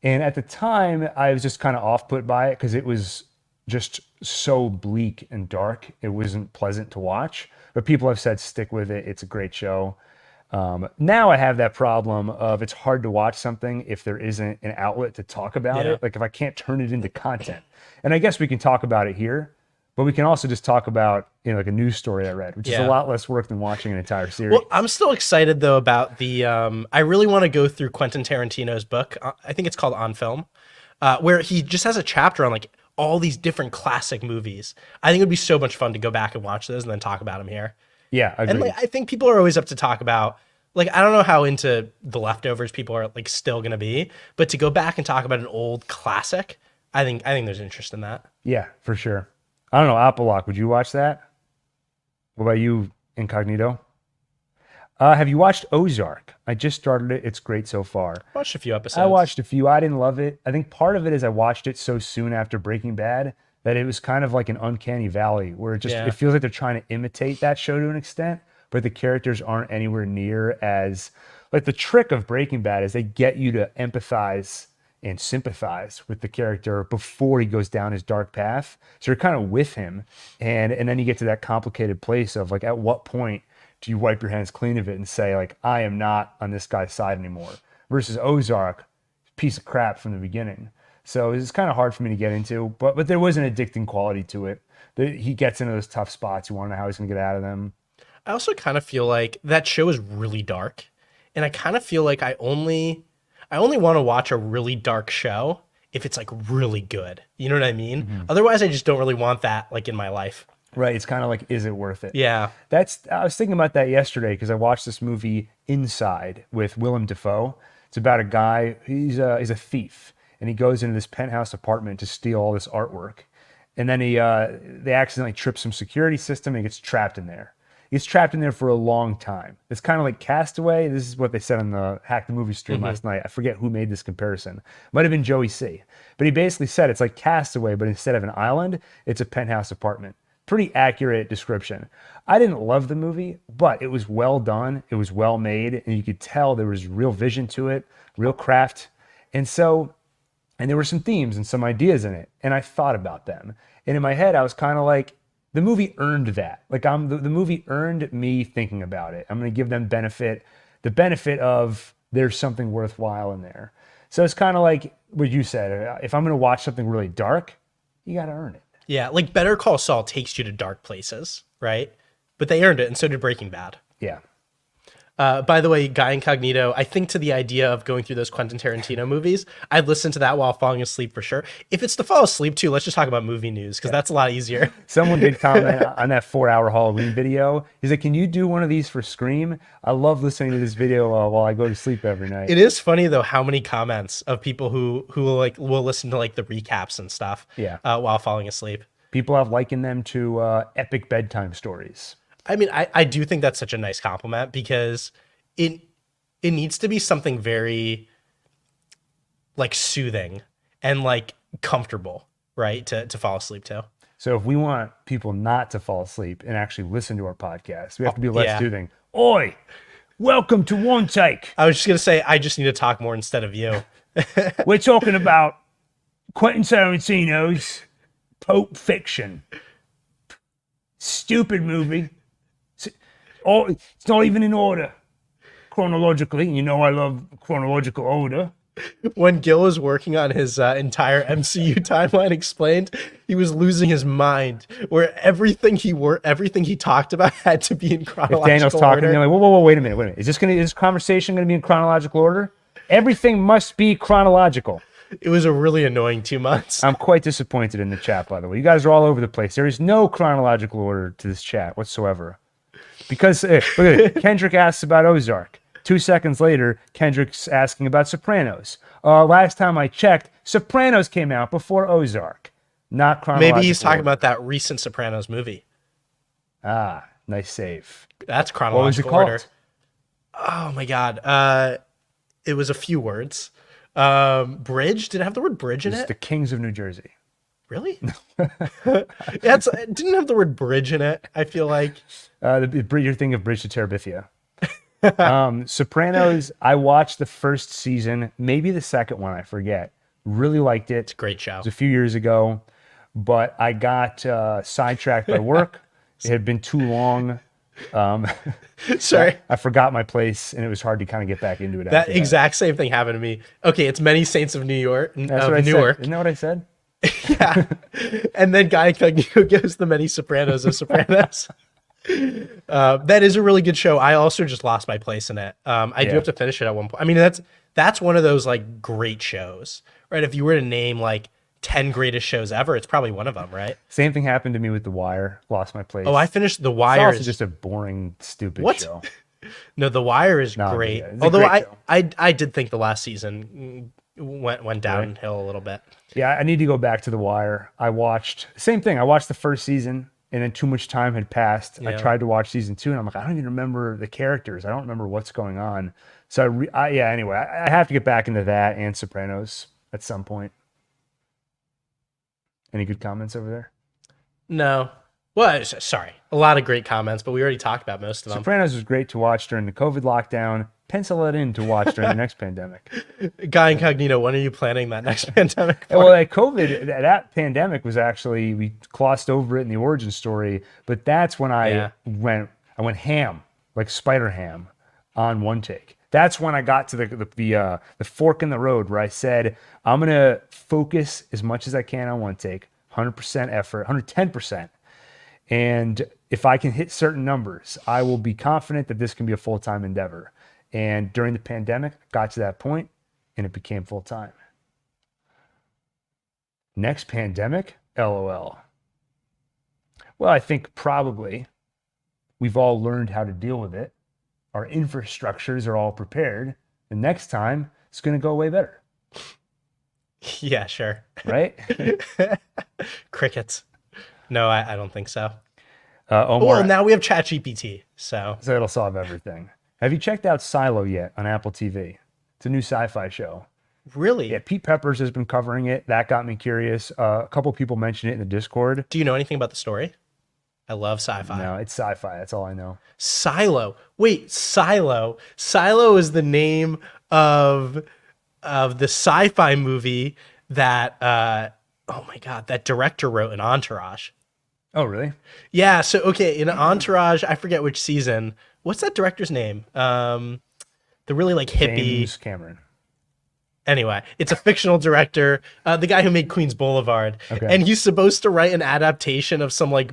And at the time, I was just kind of off-put by it because it was just so bleak and dark. It wasn't pleasant to watch. But people have said, stick with it. It's a great show. Now I have that problem of it's hard to watch something if there isn't an outlet to talk about it. Like if I can't turn it into content. And I guess we can talk about it here, but we can also just talk about, like a news story I read, which is a lot less work than watching an entire series. Well, I'm still excited though about the, I really want to go through Quentin Tarantino's book. I think it's called On Film, where he just has a chapter on like all these different classic movies. I think it would be so much fun to go back and watch those and then talk about them here. Yeah, agreed. And like, I think people are always up to talk about, like, I don't know how into the leftovers people are like still going to be, but to go back and talk about an old classic, I think there's interest in that. Yeah, for sure. I don't know, Applelock, would you watch that? What about you, Incognito? Have you watched Ozark? I just started it. It's great so far. I watched a few episodes. I watched a few. I didn't love it. I think part of it is I watched it so soon after Breaking Bad that it was kind of like an uncanny valley where it feels like they're trying to imitate that show to an extent, but the characters aren't anywhere near as, like, the trick of Breaking Bad is they get you to empathize and sympathize with the character before he goes down his dark path. So you're kind of with him. And then you get to that complicated place of like, at what point do you wipe your hands clean of it and say like, I am not on this guy's side anymore, versus Ozark, piece of crap from the beginning. So it's kind of hard for me to get into, but there was an addicting quality to it. He gets into those tough spots. You want to know how he's going to get out of them. I also kind of feel like that show is really dark. And I kind of feel like I only want to watch a really dark show if it's like really good. You know what I mean? Mm-hmm. Otherwise, I just don't really want that like in my life. Right. It's kind of like, is it worth it? Yeah. I was thinking about that yesterday because I watched this movie Inside with Willem Dafoe. It's about a guy, he's a thief, and he goes into this penthouse apartment to steal all this artwork. And then they accidentally trip some security system and he gets trapped in there. He's trapped in there for a long time. It's kind of like Castaway. This is what they said on the Hack the Movie stream last night. I forget who made this comparison. Might have been Joey C. But he basically said it's like Castaway, but instead of an island, it's a penthouse apartment. Pretty accurate description. I didn't love the movie, but it was well done. It was well made, and you could tell there was real vision to it, real craft. And there were some themes and some ideas in it, and I thought about them. And in my head, I was kind of like, the movie earned that. Like the movie earned me thinking about it. I'm going to give them the benefit of there's something worthwhile in there. So it's kind of like what you said. If I'm going to watch something really dark, you got to earn it. Yeah, like Better Call Saul takes you to dark places, right? But they earned it, and so did Breaking Bad. Yeah. By the way, Guy Incognito, I think to the idea of going through those Quentin Tarantino movies, I'd listen to that while falling asleep for sure. If it's to fall asleep too, let's just talk about movie news because that's a lot easier. Someone did comment on that 4-hour Halloween video. He's like, can you do one of these for Scream? I love listening to this video while I go to sleep every night. It is funny though how many comments of people who will listen to like the recaps and stuff while falling asleep. People have likened them to epic bedtime stories. I mean, I do think that's such a nice compliment because it needs to be something very like soothing and like comfortable, right? To fall asleep to. So if we want people not to fall asleep and actually listen to our podcast, we have to be less yeah. soothing. Oi, welcome to One Take. I was just gonna say I just need to talk more instead of you. We're talking about Quentin Tarantino's Pulp Fiction. Stupid movie. It's not even in order chronologically. You know I love chronological order. When Gil was working on his entire MCU timeline explained, he was losing his mind. Where everything he talked about had to be in chronological If Daniel's talking, order. they're like, whoa, wait a minute. Is this conversation gonna be in chronological order? Everything must be chronological. It was a really annoying 2 months. I'm quite disappointed in the chat, by the way. You guys are all over the place. There is no chronological order to this chat whatsoever. Because look at it. Kendrick asks about Ozark. 2 seconds later, Kendrick's asking about Sopranos. Last time I checked, Sopranos came out before Ozark. Not chronological. Maybe he's talking order. about that recent Sopranos movie. Ah, nice save. That's What was it chronological called? order. Oh my god. It was a few words. Bridge? Did it have the word bridge in It's it? the Kings of New Jersey. Really? It didn't have the word bridge in it, I feel like. You're thinking of Bridge to Terabithia. Sopranos, I watched the first season, maybe the second one, I forget. Really liked it. Great show. It was a few years ago, but I got sidetracked by work. It had been too long. Sorry. I forgot my place, and it was hard to kind of get back into it. That exact same thing happened to me. Okay, it's Many Saints of New York. That's what I Newark. said. Isn't that what I said? Yeah. And then Guy Incognito gives the Many Sopranos of Sopranos. That is a really good show. I also just lost my place in it. I do have to finish it at one point. I mean, that's one of those like great shows, right? If you were to name like 10 greatest shows ever, it's probably one of them, right? Same thing happened to me with The Wire. Lost my place. Oh, I finished The It's Wire. also just a boring, stupid show. No, The Wire is No, great. yeah, it's a Although great show. I did think the last season went downhill a little bit. Yeah, I need to go back to The Wire. I watched same thing. I watched the first season, and then too much time had passed. I tried to watch season 2, and I'm like, I don't even remember the characters. I don't remember what's going on. So anyway, I have to get back into that and Sopranos at some point. Any good comments over there? No. Well, sorry. A lot of great comments, but we already talked about most of them. Sopranos was great to watch during the COVID lockdown. Pencil it in to watch during the next pandemic. Guy Incognito, when are you planning that next pandemic? Well, that COVID, that pandemic was actually, we glossed over it in the origin story, but that's when I went ham, like spider ham, on One Take. That's when I got to the fork in the road where I said, I'm going to focus as much as I can on One Take, 100% effort, 110%. And if I can hit certain numbers, I will be confident that this can be a full-time endeavor. And during the pandemic, got to that point, and it became full-time. Next pandemic? LOL. Well, I think probably we've all learned how to deal with it. Our infrastructures are all prepared. And next time, it's going to go way better. Yeah, sure. Right? Crickets. No, I don't think so. Omar, Well, now we have ChatGPT, so it'll solve everything. Have you checked out Silo yet on Apple TV? It's a new sci-fi show. really, Yeah, Pete Peppers has been covering it. That got me curious. A couple people mentioned it in the Discord. do you know anything about the story? I love sci-fi. No, it's sci-fi. That's all I know. Silo. Wait, Silo. Silo is the name of the sci-fi movie that oh my god, that director wrote in Entourage. Oh, really? Yeah, so okay, in Entourage, I forget which season. What's that director's name? The really like hippie James Cameron. Anyway, it's a fictional director, the guy who made Queens Boulevard, Okay. and he's supposed to write an adaptation of some like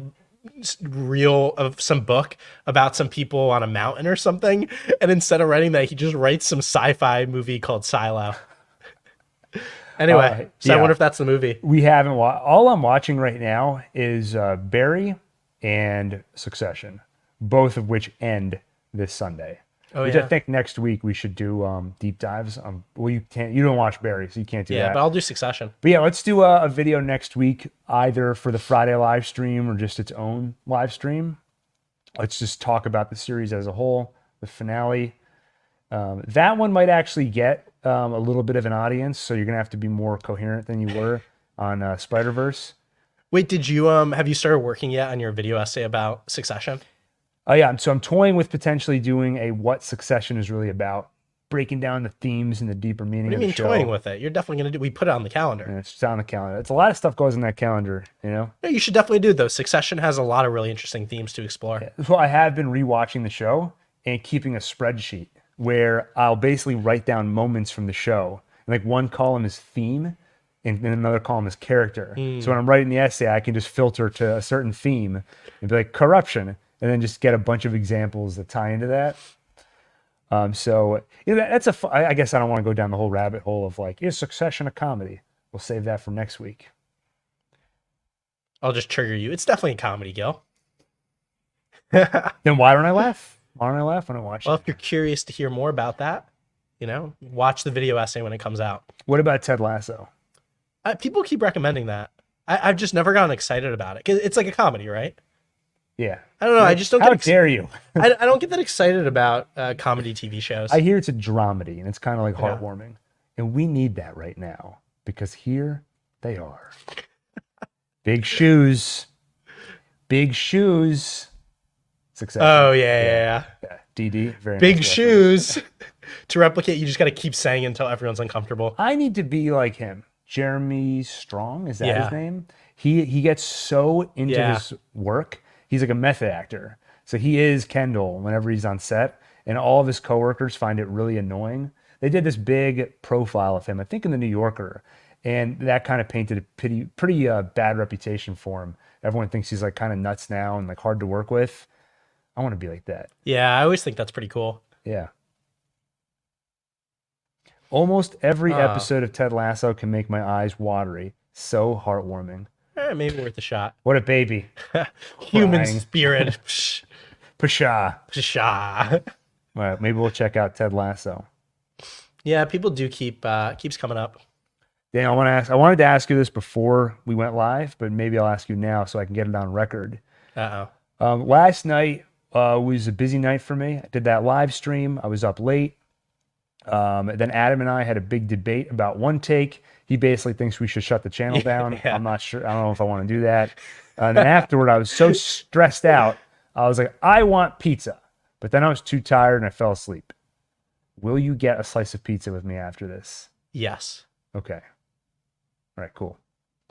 some book about some people on a mountain or something, and instead of writing that, he just writes some sci-fi movie called Silo. Anyway, so I wonder if that's the movie. We haven't all I'm watching right now is Barry and Succession, both of which end this Sunday. Oh which I yeah. think next week we should do deep dives. Well, you don't watch Barry, so you can't do Yeah, that. but I'll do Succession. But yeah, let's do a video next week, either for the Friday live stream or just its own live stream. Let's just talk about the series as a whole, the finale. That one might actually get a little bit of an audience, so you're gonna have to be more coherent than you were on Spider-Verse. Wait, did you have you started working yet on your video essay about Succession? Oh yeah, so I'm toying with potentially doing a what Succession is really about, breaking down the themes and the deeper meaning What do you of the mean show. toying with it? You're definitely gonna do. We put it on the calendar. And it's on the calendar. It's a lot of stuff goes in that calendar, you know. No, you should definitely do it, though. Succession has a lot of really interesting themes to explore. So I have been rewatching the show and keeping a spreadsheet where I'll basically write down moments from the show. And like one column is theme, and then another column is character. So when I'm writing the essay, I can just filter to a certain theme and be like corruption, and then just get a bunch of examples that tie into that. So you know, that's I guess I don't want to go down the whole rabbit hole of like, is Succession a comedy? We'll save that for next week. I'll just trigger you. It's definitely a comedy, Gil. Then why don't I laugh? Why don't I laugh when I watch Well, it? if you're curious to hear more about that, watch the video essay when it comes out. What about Ted Lasso? People keep recommending that. I've just never gotten excited about it because it's like a comedy, right? Yeah. I don't know. I just don't How get. dare you? I don't get that excited about comedy TV shows. I hear it's a dramedy and it's kind of like heartwarming. And we need that right now because here they are. Big shoes. Big shoes. Success. Oh yeah. Yeah. DD. Very Big nice reference. shoes. To replicate, you just got to keep saying it until everyone's uncomfortable. I need to be like him. Jeremy Strong, is that Yeah. his name? He gets so into Yeah. his work. He's like a method actor. So he is Kendall whenever he's on set, and all of his coworkers find it really annoying. They did this big profile of him, I think in the New Yorker, and that kind of painted a pretty bad reputation for him. Everyone thinks he's like kind of nuts now and like hard to work with. I want to be like that. Yeah, I always think that's pretty cool. Yeah. Almost every episode of Ted Lasso can make my eyes watery. So heartwarming. Maybe worth a shot. What a baby. Human Crying. spirit. Pshaw. Pshaw. All right, maybe we'll check out Ted Lasso. Yeah, people do keeps coming up. Dan, I wanted to ask you this before we went live, but maybe I'll ask you now so I can get it on record. Last night was a busy night for me. I did that live stream. I was up late. Then Adam and I had a big debate about one take. He basically thinks we should shut the channel down. Yeah. I'm not sure. I don't know if I want to do that. And then afterward, I was so stressed out. I was like, I want pizza. But then I was too tired and I fell asleep. Will you get a slice of pizza with me after this? Yes. Okay. All right, cool.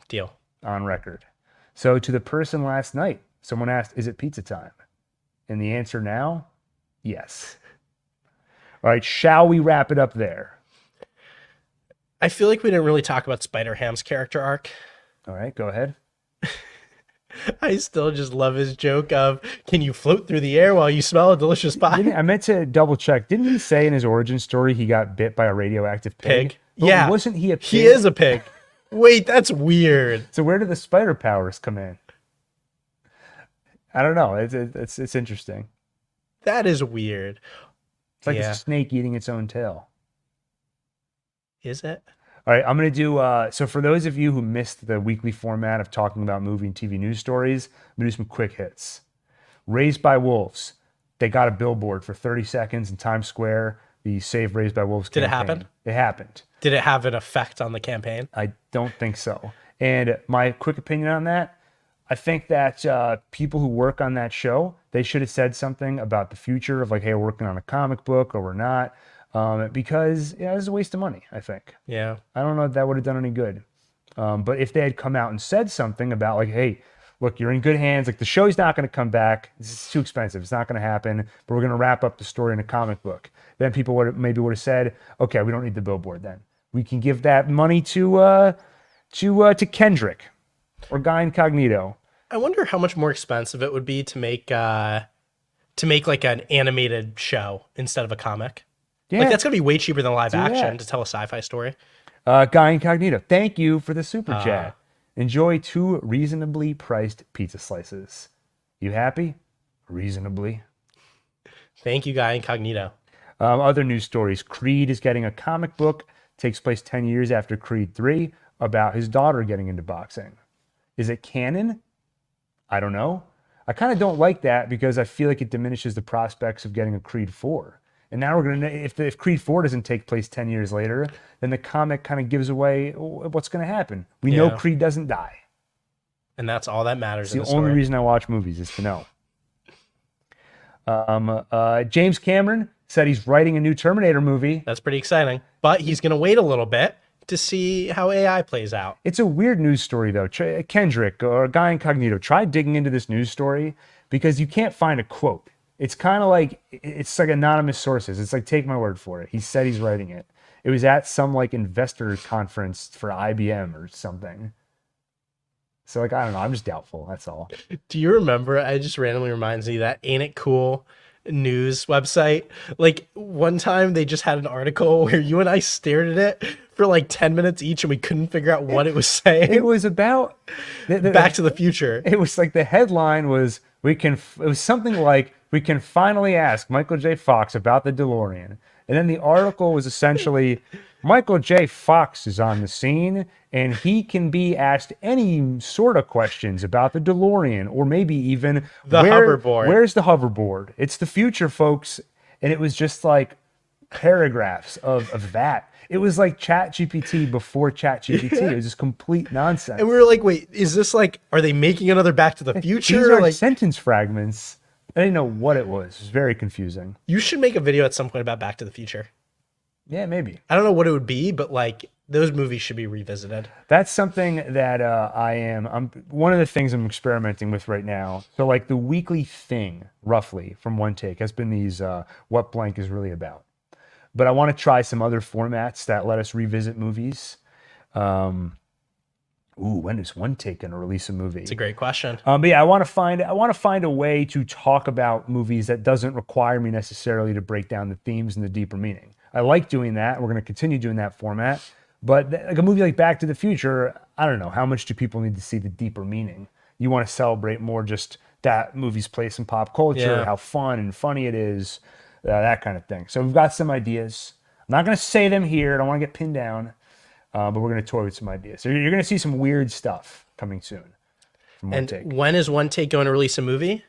Deal. On record. So to the person last night, someone asked, is it pizza time? And the answer now, yes. All right, shall we wrap it up there? I feel like we didn't really talk about Spider-Ham's character arc. All right, go ahead. I still just love his joke of, can you float through the air while you smell a delicious pie? I meant to double check. Didn't he say in his origin story he got bit by a radioactive pig? But Yeah. wasn't he a pig? He is a pig. Wait, that's weird. So where do the spider powers come in? I don't know. It's interesting. That is weird. It's like Yeah. a snake eating its own tail. Is it? All right, I'm going to do, so for those of you who missed the weekly format of talking about movie and TV news stories, I'm going to do some quick hits. Raised by Wolves. They got a billboard for 30 seconds in Times Square, the Save Raised by Wolves Did it campaign. happen? It happened. Did it have an effect on the campaign? I don't think so. And my quick opinion on that, I think that people who work on that show, they should have said something about the future of like, hey, we're working on a comic book or we're not. Because yeah, this is a waste of money, I think. Yeah. I don't know if that would have done any good. But if they had come out and said something about like, hey, look, you're in good hands. Like the show's not going to come back. This is too expensive. It's not going to happen. But we're going to wrap up the story in a comic book. Then people would have said, okay, we don't need the billboard. Then we can give that money to Kendrick or Guy Incognito. I wonder how much more expensive it would be to make like an animated show instead of a comic. Yeah, Like that's gonna be way cheaper than live action that. to tell a sci-fi story. Guy Incognito. Thank you for the super chat. Enjoy 2 reasonably priced pizza slices. You happy? Reasonably. Thank you, Guy Incognito. Other news stories. Creed is getting a comic book. Takes place 10 years after Creed 3 about his daughter getting into boxing. Is it canon? I don't know. I kind of don't like that because I feel like it diminishes the prospects of getting a Creed 4. And now we're going to, if Creed 4 doesn't take place 10 years later, then the comic kind of gives away what's going to happen. We know Creed doesn't die. And that's all that matters. It's the only reason I watch movies is to know. James Cameron said he's writing a new Terminator movie. That's pretty exciting. But he's going to wait a little bit to see how AI plays out. It's a weird news story, though. Kendrick or Guy Incognito, try digging into this news story because you can't find a quote. It's kind of like, it's like anonymous sources. It's like, take my word for it. He said he's writing it. It was at some like investor conference for IBM or something. So like, I don't know. I'm just doubtful. That's all. Do you remember? It just randomly reminds me that Ain't It Cool news website. Like one time they just had an article where you and I stared at it for like 10 minutes each and we couldn't figure out what it was saying. It was about Back to the Future. It was like the headline was, it was something like, we can finally ask Michael J. Fox about the DeLorean. And then the article was essentially, Michael J. Fox is on the scene and he can be asked any sort of questions about the DeLorean or maybe even the hoverboard. Where's the hoverboard? It's the future, folks. And it was just like paragraphs of that. It was like ChatGPT before ChatGPT. It was just complete nonsense. And we were like, wait, is this like, are they making another Back to the Future? These are like sentence fragments. I didn't know what it was. It was very confusing. You should make a video at some point about Back to the Future. Yeah, maybe. I don't know what it would be, but like those movies should be revisited. That's something that I'm one of the things I'm experimenting with right now. So like the weekly thing, roughly from One Take, has been these what blank is really about. But I want to try some other formats that let us revisit movies. When is One Take going to release a movie? It's a great question. But yeah, I want to find a way to talk about movies that doesn't require me necessarily to break down the themes and the deeper meaning. I like doing that. We're going to continue doing that format. But like a movie like Back to the Future, I don't know. How much do people need to see the deeper meaning? You want to celebrate more just that movie's place in pop culture, how fun and funny it is, that kind of thing. So we've got some ideas. I'm not going to say them here. I don't want to get pinned down. But we're going to toy with some ideas. So you're going to see some weird stuff coming soon from One Take. When is One Take going to release a movie?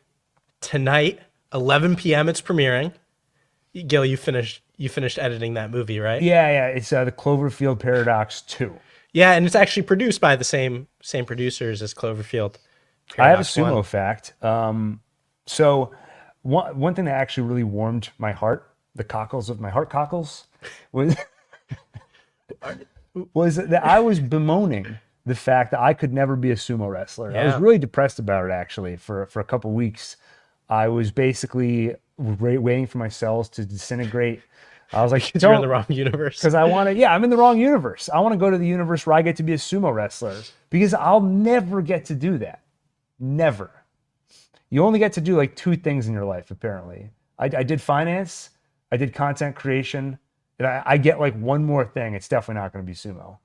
Tonight, 11 p.m. It's premiering. Gil, you finished editing that movie, right? Yeah. It's the Cloverfield Paradox 2. Yeah, and it's actually produced by the same producers as Cloverfield Paradox I have a Sumo 1. fact. So one thing that actually really warmed my heart, the cockles of my heart cockles, was that I was bemoaning the fact that I could never be a sumo wrestler. I was really depressed about it, actually, for a couple weeks. I was basically waiting for my cells to disintegrate. I was like, you're in the wrong universe. Because I'm in the wrong universe. I want to go to the universe where I get to be a sumo wrestler because I'll never get to do that. Never. You only get to do like 2 things in your life, apparently. I did finance, I did content creation, and I get like one more thing. It's definitely not going to be sumo.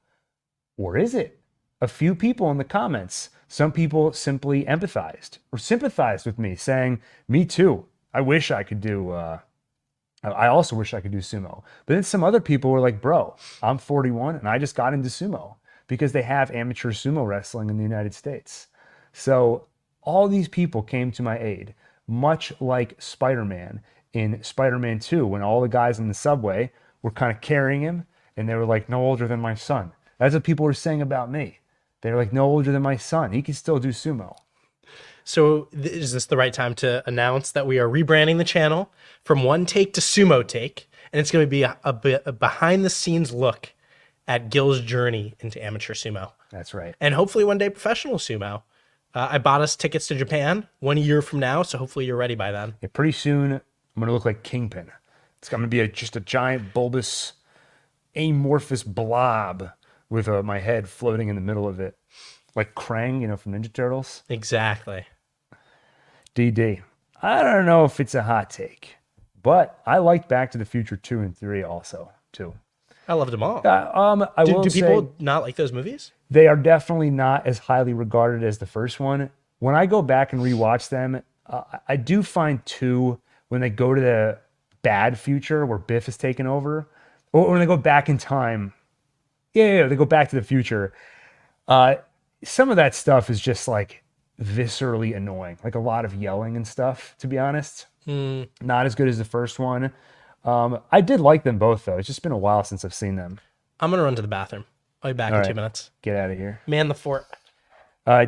Or is it? A few people in the comments, some people simply empathized or sympathized with me saying, me too. I wish I could do, I also wish I could do sumo. But then some other people were like, bro, I'm 41 and I just got into sumo because they have amateur sumo wrestling in the United States. So all these people came to my aid, much like Spider-Man in Spider-Man 2, when all the guys in the subway were kind of carrying him and they were like, no older than my son. That's what people were saying about me. They were like, no older than my son. He can still do sumo. So is this the right time to announce that we are rebranding the channel from One Take to Sumo Take? And it's going to be a behind-the-scenes look at Gil's journey into amateur sumo. That's right. And hopefully one day professional sumo. I bought us tickets to Japan 1 year from now, so hopefully you're ready by then. Yeah, pretty soon, I'm going to look like Kingpin. It's going to be just a giant, bulbous, amorphous blob with my head floating in the middle of it. Like Krang, from Ninja Turtles. Exactly. DD. I don't know if it's a hot take, but I liked Back to the Future 2 and 3 also, too. I loved them all. Do people not like those movies? They are definitely not as highly regarded as the first one. When I go back and rewatch them, I do find 2, when they go to the bad future where Biff is taken over, or when they go back in time. Yeah, they go back to the future. Some of that stuff is just like viscerally annoying, like a lot of yelling and stuff, to be honest. Not as good as the first one. I did like them both, though. It's just been a while since I've seen them. I'm going to run to the bathroom. I'll be back in 2 minutes. Get out of here. Man the fort.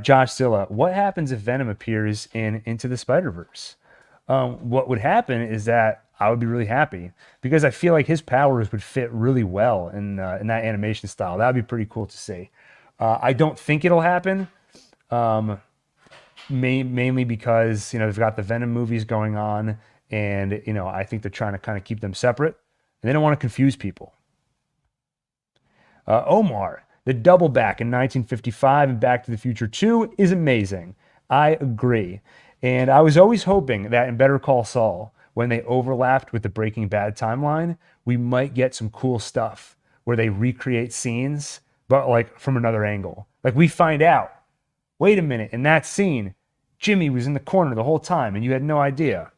Josh Silla, what happens if Venom appears in Into the Spider-Verse? What would happen is that I would be really happy because I feel like his powers would fit really well in that animation style. That would be pretty cool to see. I don't think it'll happen, mainly because they've got the Venom movies going on, and I think they're trying to kind of keep them separate, and they don't want to confuse people. Omar, the double back in 1955 and Back to the Future 2 is amazing. I agree. And I was always hoping that in Better Call Saul, when they overlapped with the Breaking Bad timeline, we might get some cool stuff where they recreate scenes, but like from another angle. Like we find out, wait a minute, in that scene, Jimmy was in the corner the whole time and you had no idea.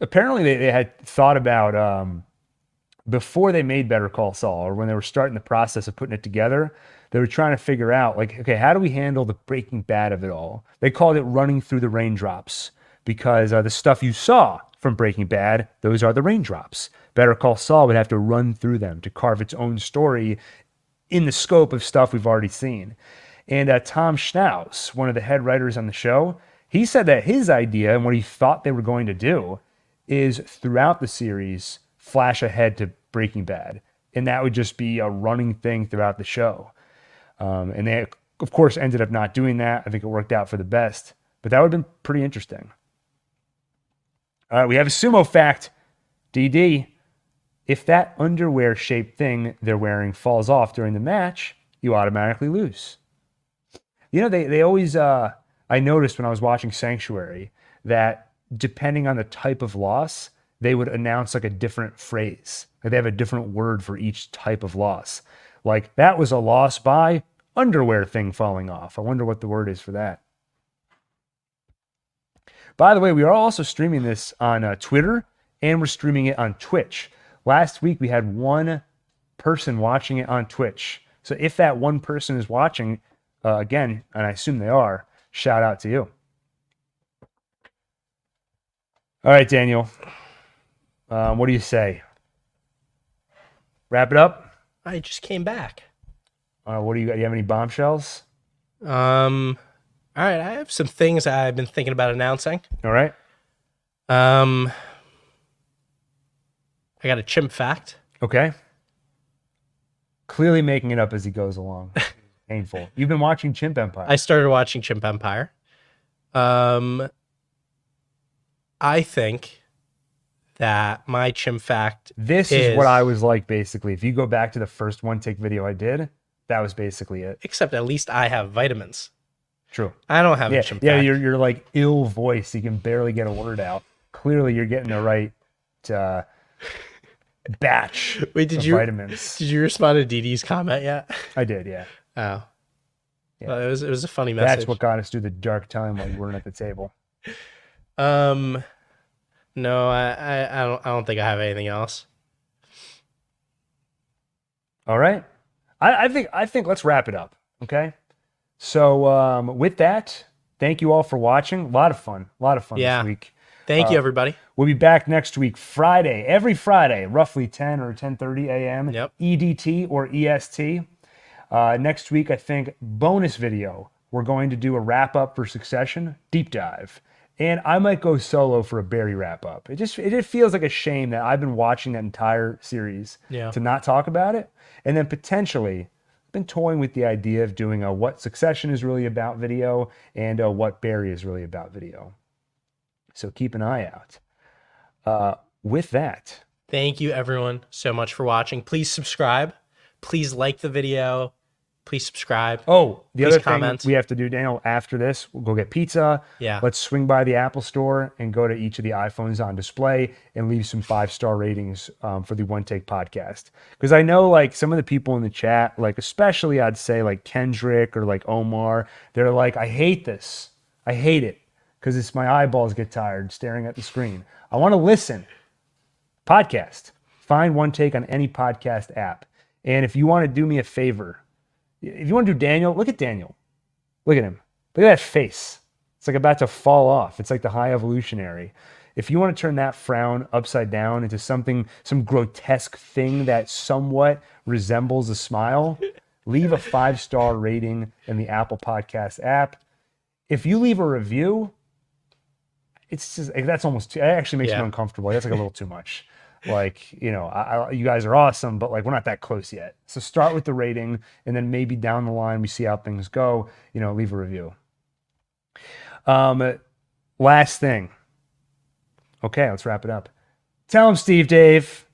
Apparently they had thought about, before they made Better Call Saul, or when they were starting the process of putting it together, they were trying to figure out, like, okay, how do we handle the Breaking Bad of it all? They called it running through the raindrops because the stuff you saw from Breaking Bad, those are the raindrops. Better Call Saul would have to run through them to carve its own story in the scope of stuff we've already seen. And Tom Schnauz, one of the head writers on the show, he said that his idea and what he thought they were going to do is throughout the series flash ahead to Breaking Bad. And that would just be a running thing throughout the show. And they, of course, ended up not doing that. I think it worked out for the best. But that would have been pretty interesting. All right, we have a sumo fact. DD, if that underwear-shaped thing they're wearing falls off during the match, you automatically lose. They always, I noticed when I was watching Sanctuary that depending on the type of loss, they would announce like a different phrase. Like they have a different word for each type of loss. Like that was a loss by underwear thing falling off. I wonder what the word is for that. By the way, we are also streaming this on Twitter and we're streaming it on Twitch. Last week we had one person watching it on Twitch. So if that one person is watching, again, and I assume they are, shout out to you. All right, Daniel. What do you say? Wrap it up? I just came back. What do you got? You have any bombshells? All right, I have some things I've been thinking about announcing. All right. I got a chimp fact. Okay. Clearly making it up as he goes along. Painful. You've been watching Chimp Empire. I started watching Chimp Empire. I think that my chimp fact This is what I was like, basically. If you go back to the first one take video I did, that was basically it. Except at least I have vitamins. True. I don't have a chimp Yeah, fact. you're like ill voice. You can barely get a word out. Clearly, you're getting the right batch of vitamins. Did you respond to Dee Dee's comment yet? I did, yeah. Oh. Yeah. Well, it was a funny message. That's what got us through the dark time while you weren't at the table. No, I don't think I have anything else. All right. I think let's wrap it up. Okay. So with that, thank you all for watching. A lot of fun this week. Thank you, everybody. We'll be back next week, Friday, every Friday, roughly 10 or 10:30 a.m. Yep. EDT or EST. Next week, I think bonus video. We're going to do a wrap up for Succession, deep dive. And I might go solo for a Barry wrap up. It just feels like a shame that I've been watching that entire series to not talk about it. And then potentially, I've been toying with the idea of doing a what Succession is really about video and a what Barry is really about video. So keep an eye out. With that, thank you everyone so much for watching. Please subscribe. Please like the video. Please subscribe. Oh, the Please other comment. thing we have to do, Daniel, after this, we'll go get pizza. Yeah. Let's swing by the Apple Store and go to each of the iPhones on display and leave some 5-star ratings for the One Take podcast. Because I know like some of the people in the chat, like especially I'd say like Kendrick or like Omar, they're like, I hate this. I hate it because it's my eyeballs get tired staring at the screen. I want to listen. podcast. Find One Take on any podcast app. And if you want to do me a favor, if you want to do Daniel, look at Daniel. Look at him. Look at that face. It's like about to fall off. It's like the High Evolutionary. If you want to turn that frown upside down into something, some grotesque thing that somewhat resembles a smile, leave a 5-star rating in the Apple Podcast app. If you leave a review, it's just, that's almost too, it actually makes me uncomfortable. That's like a little too much. Like, you know, you guys are awesome, but like we're not that close yet. So start with the rating, and then maybe down the line we see how things go. You know, leave a review. Last thing. Okay, let's wrap it up. Tell him, Steve Dave.